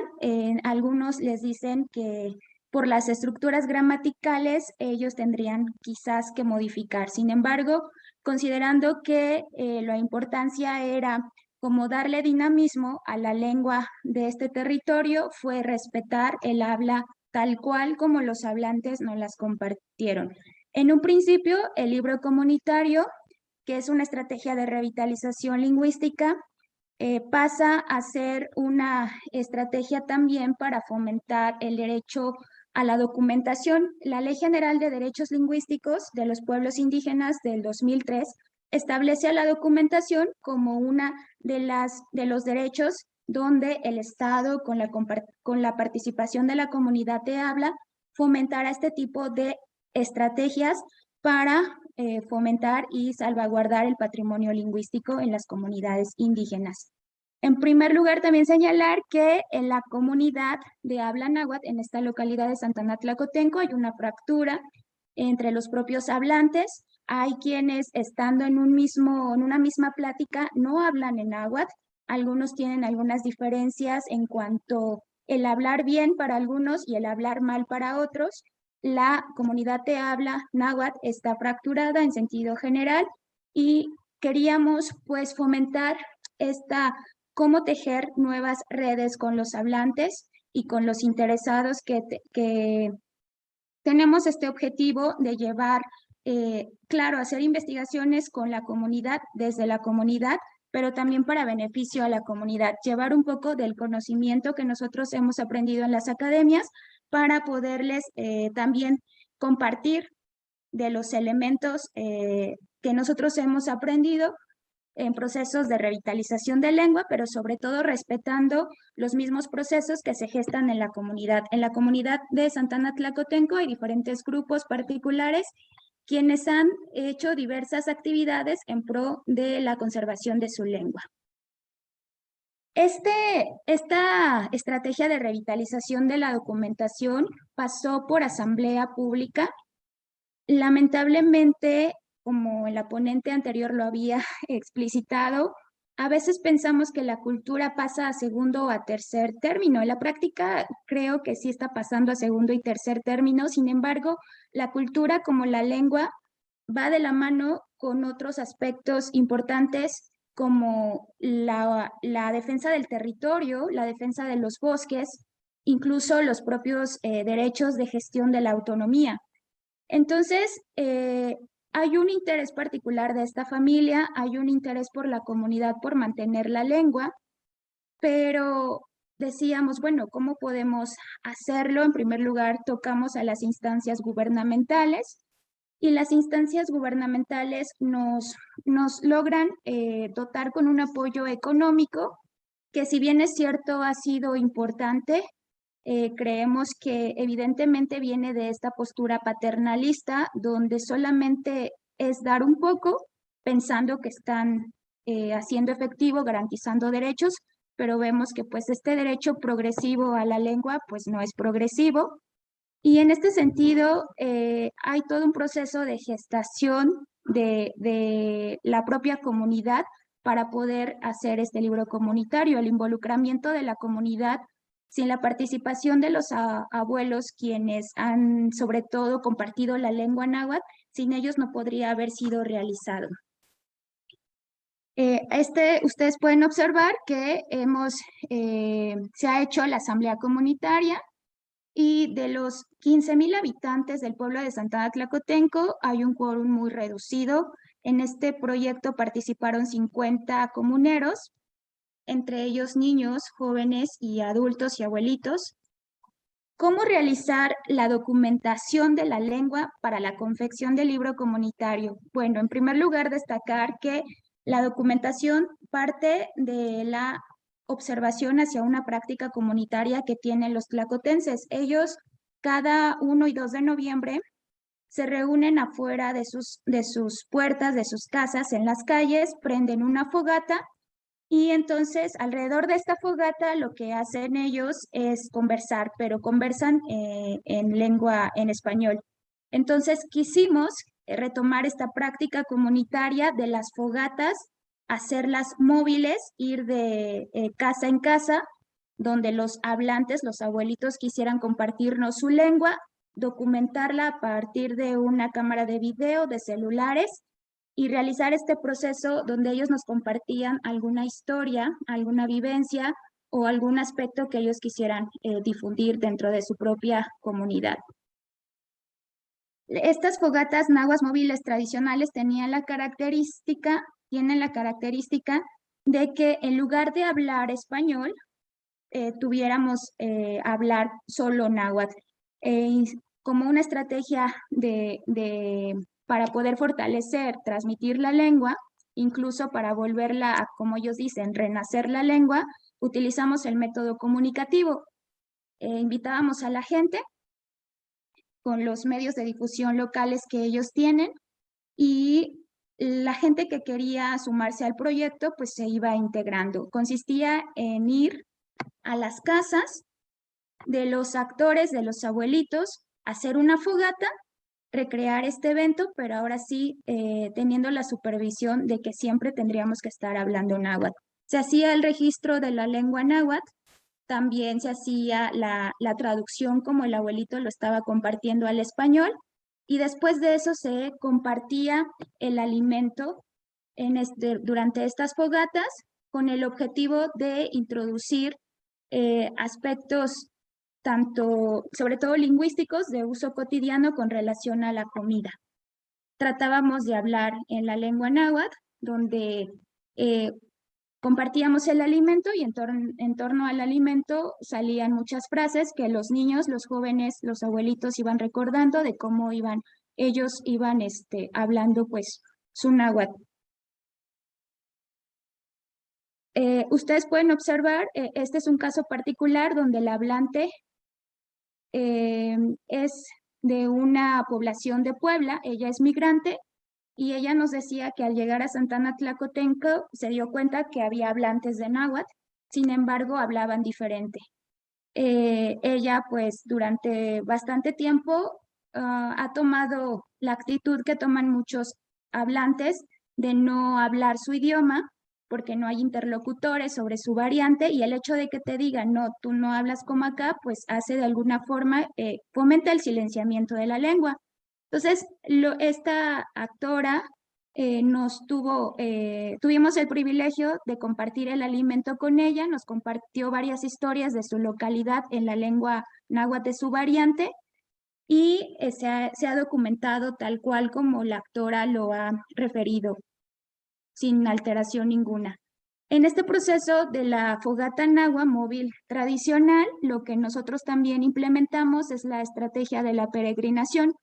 algunos les dicen que por las estructuras gramaticales ellos tendrían quizás que modificar. Sin embargo, considerando que la importancia era como darle dinamismo a la lengua de este territorio, fue respetar el habla tal cual como los hablantes nos las compartieron. En un principio, el libro comunitario, que es una estrategia de revitalización lingüística, pasa a ser una estrategia también para fomentar el derecho a la documentación. La Ley General de Derechos Lingüísticos de los Pueblos Indígenas del 2003 establece a la documentación como una de los derechos donde el Estado, con la participación de la comunidad de habla, fomentará este tipo de estrategias para fomentar y salvaguardar el patrimonio lingüístico en las comunidades indígenas. En primer lugar, también señalar que en la comunidad de habla náhuatl, en esta localidad de Santana Tlacotenco, hay una fractura entre los propios hablantes. Hay quienes, estando en una misma plática, no hablan en náhuatl. Algunos tienen algunas diferencias en cuanto el hablar bien para algunos y el hablar mal para otros. La comunidad de habla náhuatl está fracturada en sentido general y queríamos pues fomentar cómo tejer nuevas redes con los hablantes y con los interesados que tenemos este objetivo de llevar, claro, hacer investigaciones con la comunidad, desde la comunidad, pero también para beneficio a la comunidad, llevar un poco del conocimiento que nosotros hemos aprendido en las academias para poderles también compartir de los elementos que nosotros hemos aprendido en procesos de revitalización de lengua, pero sobre todo respetando los mismos procesos que se gestan en la comunidad. En la comunidad de Santana Tlacotenco hay diferentes grupos particulares quienes han hecho diversas actividades en pro de la conservación de su lengua. Esta estrategia de revitalización de la documentación pasó por asamblea pública. Lamentablemente, como la ponente anterior lo había explicitado, a veces pensamos que la cultura pasa a segundo o a tercer término. En la práctica creo que sí está pasando a segundo y tercer término. Sin embargo, la cultura como la lengua va de la mano con otros aspectos importantes como la defensa del territorio, la defensa de los bosques, incluso los propios derechos de gestión de la autonomía. Entonces, hay un interés particular de esta familia, hay un interés por la comunidad por mantener la lengua, pero decíamos, bueno, ¿cómo podemos hacerlo? En primer lugar, tocamos a las instancias gubernamentales y las instancias gubernamentales nos logran dotar con un apoyo económico que, si bien es cierto, ha sido importante. Creemos que evidentemente viene de esta postura paternalista, donde solamente es dar un poco, pensando que están haciendo efectivo, garantizando derechos, pero vemos que pues este derecho progresivo a la lengua pues no es progresivo. Y en este sentido hay todo un proceso de gestación de la propia comunidad para poder hacer este libro comunitario, el involucramiento de la comunidad. Sin la participación de los abuelos, quienes han sobre todo compartido la lengua náhuatl, sin ellos no podría haber sido realizado. Ustedes pueden observar que se ha hecho la asamblea comunitaria y de los 15,000 habitantes del pueblo de Santana Tlacotenco hay un quórum muy reducido. En este proyecto participaron 50 comuneros, entre ellos niños, jóvenes y adultos y abuelitos. ¿Cómo realizar la documentación de la lengua para la confección del libro comunitario? Bueno, en primer lugar, destacar que la documentación parte de la observación hacia una práctica comunitaria que tienen los tlacotenses. Ellos, cada 1 y 2 de noviembre, se reúnen afuera de sus puertas, de sus casas, en las calles, prenden una fogata y entonces alrededor de esta fogata lo que hacen ellos es conversar, pero conversan en lengua, en español. Entonces quisimos retomar esta práctica comunitaria de las fogatas, hacerlas móviles, ir de casa en casa, donde los hablantes, los abuelitos quisieran compartirnos su lengua, documentarla a partir de una cámara de video, de celulares, y realizar este proceso donde ellos nos compartían alguna historia, alguna vivencia o algún aspecto que ellos quisieran difundir dentro de su propia comunidad. Estas fogatas nahuas móviles tradicionales tienen la característica de que en lugar de hablar español, tuviéramos hablar solo náhuatl. Como una estrategia para poder fortalecer, transmitir la lengua, incluso para volverla, como ellos dicen, renacer la lengua, utilizamos el método comunicativo. Invitábamos a la gente con los medios de difusión locales que ellos tienen y la gente que quería sumarse al proyecto pues se iba integrando. Consistía en ir a las casas de los actores, de los abuelitos, hacer una fogata, recrear este evento, pero ahora sí teniendo la supervisión de que siempre tendríamos que estar hablando náhuatl. Se hacía el registro de la lengua náhuatl, también se hacía la traducción como el abuelito lo estaba compartiendo al español, y después de eso se compartía el alimento durante estas fogatas con el objetivo de introducir aspectos sobre todo lingüísticos, de uso cotidiano con relación a la comida. Tratábamos de hablar en la lengua náhuatl, donde compartíamos el alimento y en torno al alimento salían muchas frases que los niños, los jóvenes, los abuelitos iban recordando de cómo ellos iban hablando pues su náhuatl. Ustedes pueden observar, este es un caso particular donde el hablante es de una población de Puebla, ella es migrante y ella nos decía que al llegar a Santana Tlacotenco se dio cuenta que había hablantes de náhuatl, sin embargo hablaban diferente. Ella pues durante bastante tiempo ha tomado la actitud que toman muchos hablantes de no hablar su idioma porque no hay interlocutores sobre su variante, y el hecho de que te digan, no, tú no hablas como acá, pues hace de alguna forma, fomenta el silenciamiento de la lengua. Entonces, esta actora tuvimos el privilegio de compartir el alimento con ella, nos compartió varias historias de su localidad en la lengua náhuatl de su variante, y se ha documentado tal cual como la actora lo ha referido, sin alteración ninguna. En este proceso de la fogata náhuatl móvil tradicional, lo que nosotros también implementamos es la estrategia de la peregrinación.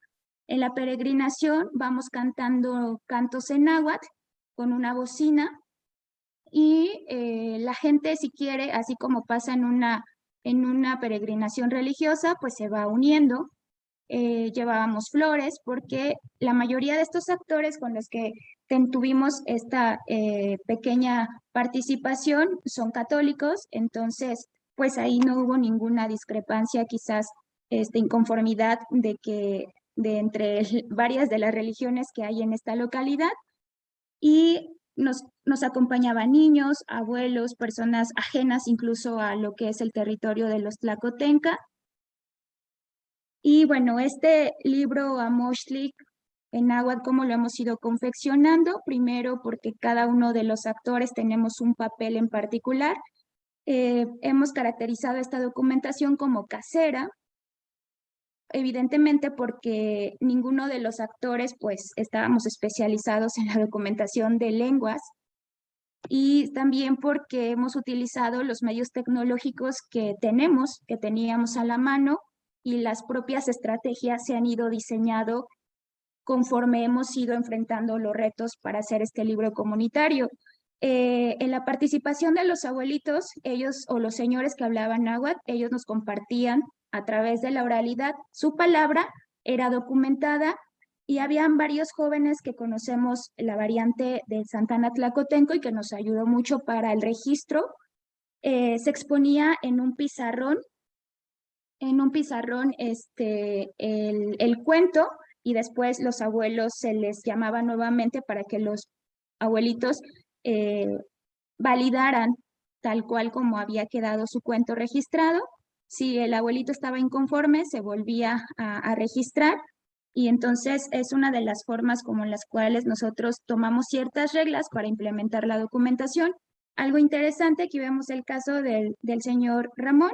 En la peregrinación vamos cantando cantos en náhuatl con una bocina y la gente, si quiere, así como pasa en una peregrinación religiosa, pues se va uniendo. Llevábamos flores porque la mayoría de estos actores con los que tuvimos esta pequeña participación son católicos, entonces pues ahí no hubo ninguna discrepancia, quizás inconformidad de entre varias de las religiones que hay en esta localidad, y nos acompañaban niños, abuelos, personas ajenas incluso a lo que es el territorio de los Tlacotenca. Y bueno, este libro Amoxtlic en náhuatl, ¿cómo lo hemos ido confeccionando? Primero porque cada uno de los actores tenemos un papel en particular. Hemos caracterizado esta documentación como casera, evidentemente porque ninguno de los actores pues estábamos especializados en la documentación de lenguas, y también porque hemos utilizado los medios tecnológicos que teníamos a la mano, y las propias estrategias se han ido diseñando conforme hemos ido enfrentando los retos para hacer este libro comunitario. En la participación de los abuelitos, ellos o los señores que hablaban náhuatl, ellos nos compartían a través de la oralidad. Su palabra era documentada y habían varios jóvenes que conocemos la variante de Santana Tlacotenco y que nos ayudó mucho para el registro. Se exponía en un pizarrón el cuento, y después los abuelos se les llamaba nuevamente para que los abuelitos validaran tal cual como había quedado su cuento registrado. Si el abuelito estaba inconforme, se volvía a registrar, y entonces es una de las formas como en las cuales nosotros tomamos ciertas reglas para implementar la documentación. Algo interesante, aquí vemos el caso del señor Ramón,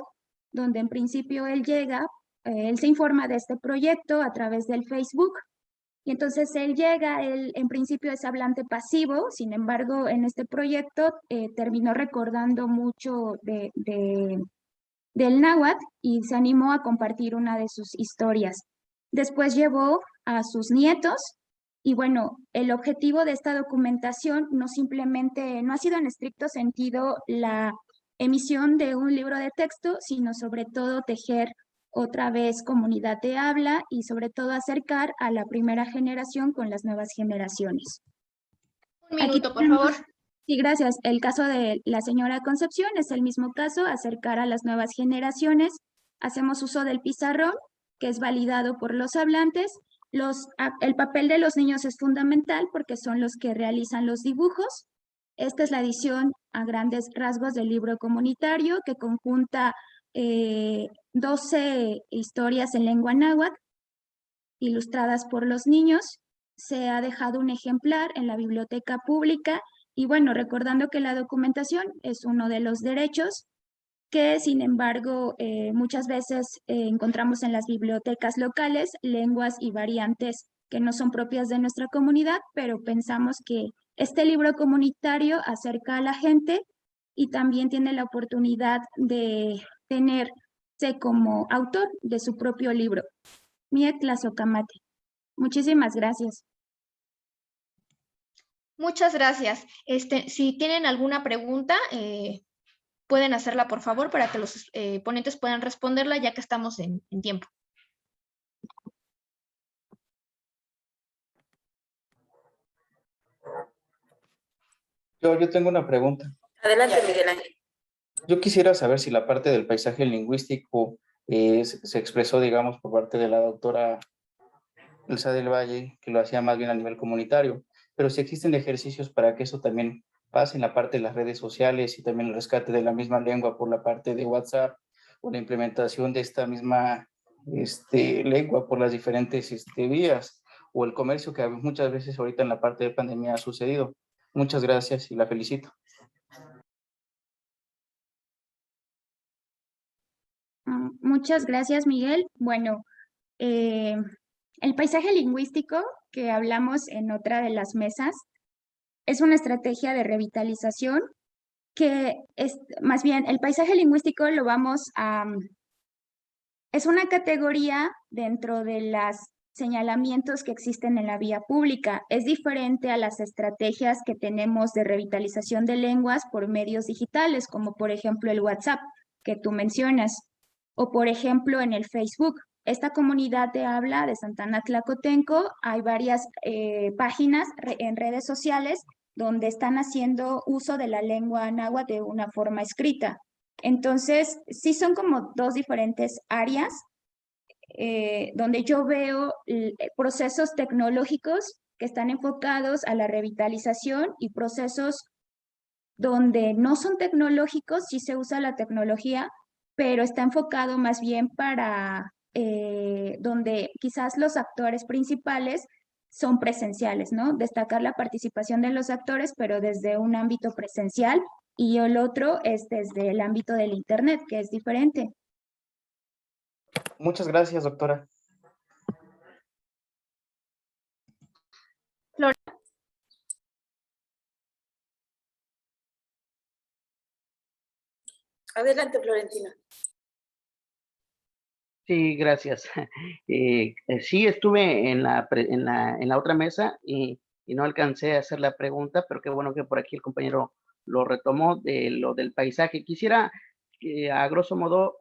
donde en principio él llega, él se informa de este proyecto a través del Facebook, y entonces él llega, él en principio es hablante pasivo, sin embargo en este proyecto terminó recordando mucho del náhuatl y se animó a compartir una de sus historias. Después llevó a sus nietos, y bueno, el objetivo de esta documentación no ha sido en estricto sentido la emisión de un libro de texto, sino sobre todo tejer otra vez comunidad de habla y sobre todo acercar a la primera generación con las nuevas generaciones. Un minuto, por favor. Sí, gracias. El caso de la señora Concepción es el mismo caso, acercar a las nuevas generaciones. Hacemos uso del pizarrón, que es validado por los hablantes. El papel de los niños es fundamental porque son los que realizan los dibujos. Esta es la edición a grandes rasgos del libro comunitario, que conjunta 12 historias en lengua náhuatl ilustradas por los niños. Se ha dejado un ejemplar en la biblioteca pública, y bueno, recordando que la documentación es uno de los derechos que, sin embargo, muchas veces encontramos en las bibliotecas locales lenguas y variantes que no son propias de nuestra comunidad, pero pensamos que este libro comunitario acerca a la gente y también tiene la oportunidad de tenerse como autor de su propio libro. Miek Tlazocamate. Muchísimas gracias. Muchas gracias. Si tienen alguna pregunta, pueden hacerla, por favor, para que los ponentes puedan responderla, ya que estamos en tiempo. Yo tengo una pregunta. Adelante, Miguel Ángel. Yo quisiera saber si la parte del paisaje lingüístico se expresó, digamos, por parte de la doctora Elsa del Valle, que lo hacía más bien a nivel comunitario, pero si existen ejercicios para que eso también pase en la parte de las redes sociales y también el rescate de la misma lengua por la parte de WhatsApp, o la implementación de esta misma lengua por las diferentes vías, o el comercio que muchas veces ahorita en la parte de pandemia ha sucedido. Muchas gracias y la felicito. Muchas gracias, Miguel. Bueno, el paisaje lingüístico que hablamos en otra de las mesas es una estrategia de revitalización que es, más bien, el paisaje lingüístico es una categoría dentro de los señalamientos que existen en la vía pública. Es diferente a las estrategias que tenemos de revitalización de lenguas por medios digitales, como por ejemplo el WhatsApp que tú mencionas, o por ejemplo en el Facebook. Esta comunidad de habla de Santana Tlacotenco, hay varias páginas en redes sociales donde están haciendo uso de la lengua náhuatl de una forma escrita. Entonces, sí son como dos diferentes áreas donde yo veo procesos tecnológicos que están enfocados a la revitalización, y procesos donde no son tecnológicos, sí se usa la tecnología, pero está enfocado más bien para donde quizás los actores principales son presenciales, ¿no? Destacar la participación de los actores, pero desde un ámbito presencial, y el otro es desde el ámbito del Internet, que es diferente. Muchas gracias, doctora. Adelante, Florentina. Sí, gracias. Sí, estuve en la otra mesa y no alcancé a hacer la pregunta, pero qué bueno que por aquí el compañero lo retomó de lo del paisaje. Quisiera, a grosso modo,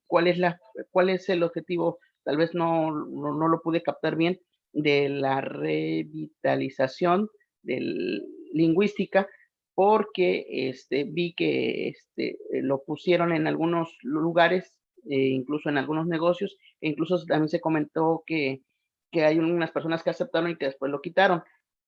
¿cuál es el objetivo? Tal vez no lo pude captar bien, de la revitalización lingüística, porque vi que lo pusieron en algunos lugares, incluso en algunos negocios, e incluso también se comentó que hay unas personas que aceptaron y que después lo quitaron.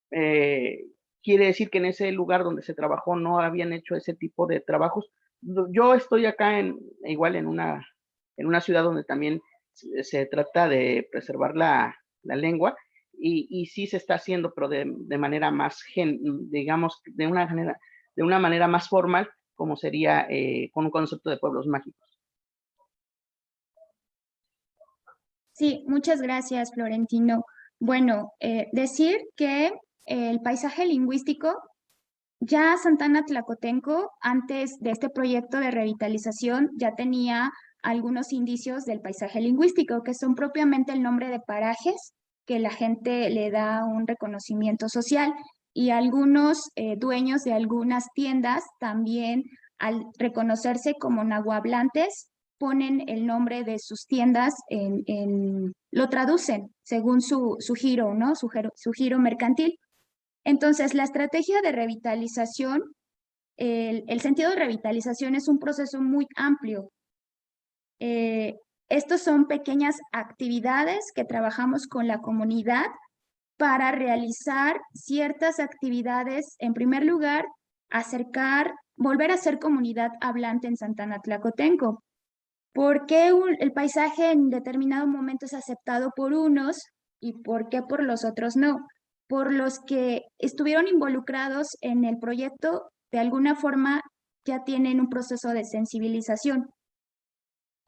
Quiere decir que en ese lugar donde se trabajó no habían hecho ese tipo de trabajos. Yo estoy acá igual en una ciudad donde también se trata de preservar la lengua, y sí se está haciendo, pero de manera más, digamos, de una manera más formal, como sería con un concepto de pueblos mágicos. Sí, muchas gracias, Florentino. Bueno, decir que el paisaje lingüístico, ya Santana Tlacotenco, antes de este proyecto de revitalización, ya tenía algunos indicios del paisaje lingüístico, que son propiamente el nombre de parajes que la gente le da un reconocimiento social, y algunos dueños de algunas tiendas también, al reconocerse como nahuablantes, ponen el nombre de sus tiendas lo traducen según su giro, ¿no? Su giro mercantil. Entonces, la estrategia de revitalización, el sentido de revitalización es un proceso muy amplio. Estos son pequeñas actividades que trabajamos con la comunidad para realizar ciertas actividades. En primer lugar, volver a ser comunidad hablante en Santana Tlacotenco. ¿Por qué el paisaje en determinado momento es aceptado por unos y por qué por los otros no? Por los que estuvieron involucrados en el proyecto, de alguna forma ya tienen un proceso de sensibilización.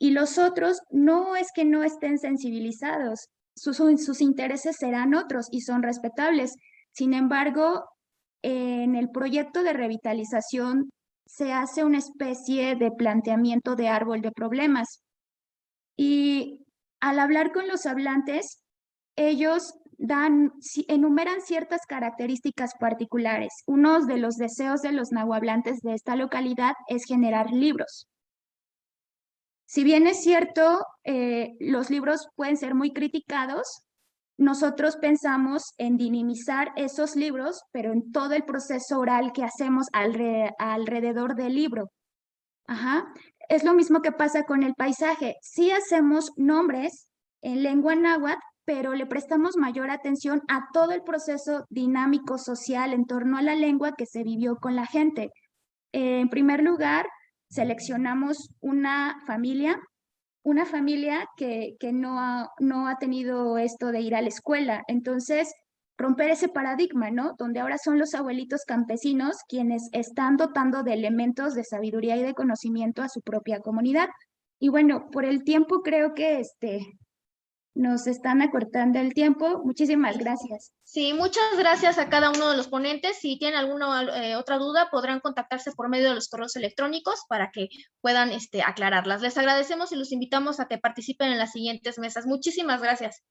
Y los otros no es que no estén sensibilizados, sus intereses serán otros y son respetables. Sin embargo, en el proyecto de revitalización se hace una especie de planteamiento de árbol de problemas. Y al hablar con los hablantes, ellos enumeran ciertas características particulares. Uno de los deseos de los nahuablantes de esta localidad es generar libros. Si bien es cierto, los libros pueden ser muy criticados, nosotros pensamos en dinamizar esos libros, pero en todo el proceso oral que hacemos alrededor del libro. Ajá. Es lo mismo que pasa con el paisaje. Sí hacemos nombres en lengua náhuatl, pero le prestamos mayor atención a todo el proceso dinámico social en torno a la lengua que se vivió con la gente. En primer lugar, seleccionamos una familia que no ha tenido esto de ir a la escuela. Entonces, romper ese paradigma, ¿no? Donde ahora son los abuelitos campesinos quienes están dotando de elementos de sabiduría y de conocimiento a su propia comunidad. Y bueno, por el tiempo creo que nos están acortando el tiempo. Muchísimas gracias. Sí, muchas gracias a cada uno de los ponentes. Si tienen alguna otra duda, podrán contactarse por medio de los correos electrónicos para que puedan aclararlas. Les agradecemos y los invitamos a que participen en las siguientes mesas. Muchísimas gracias.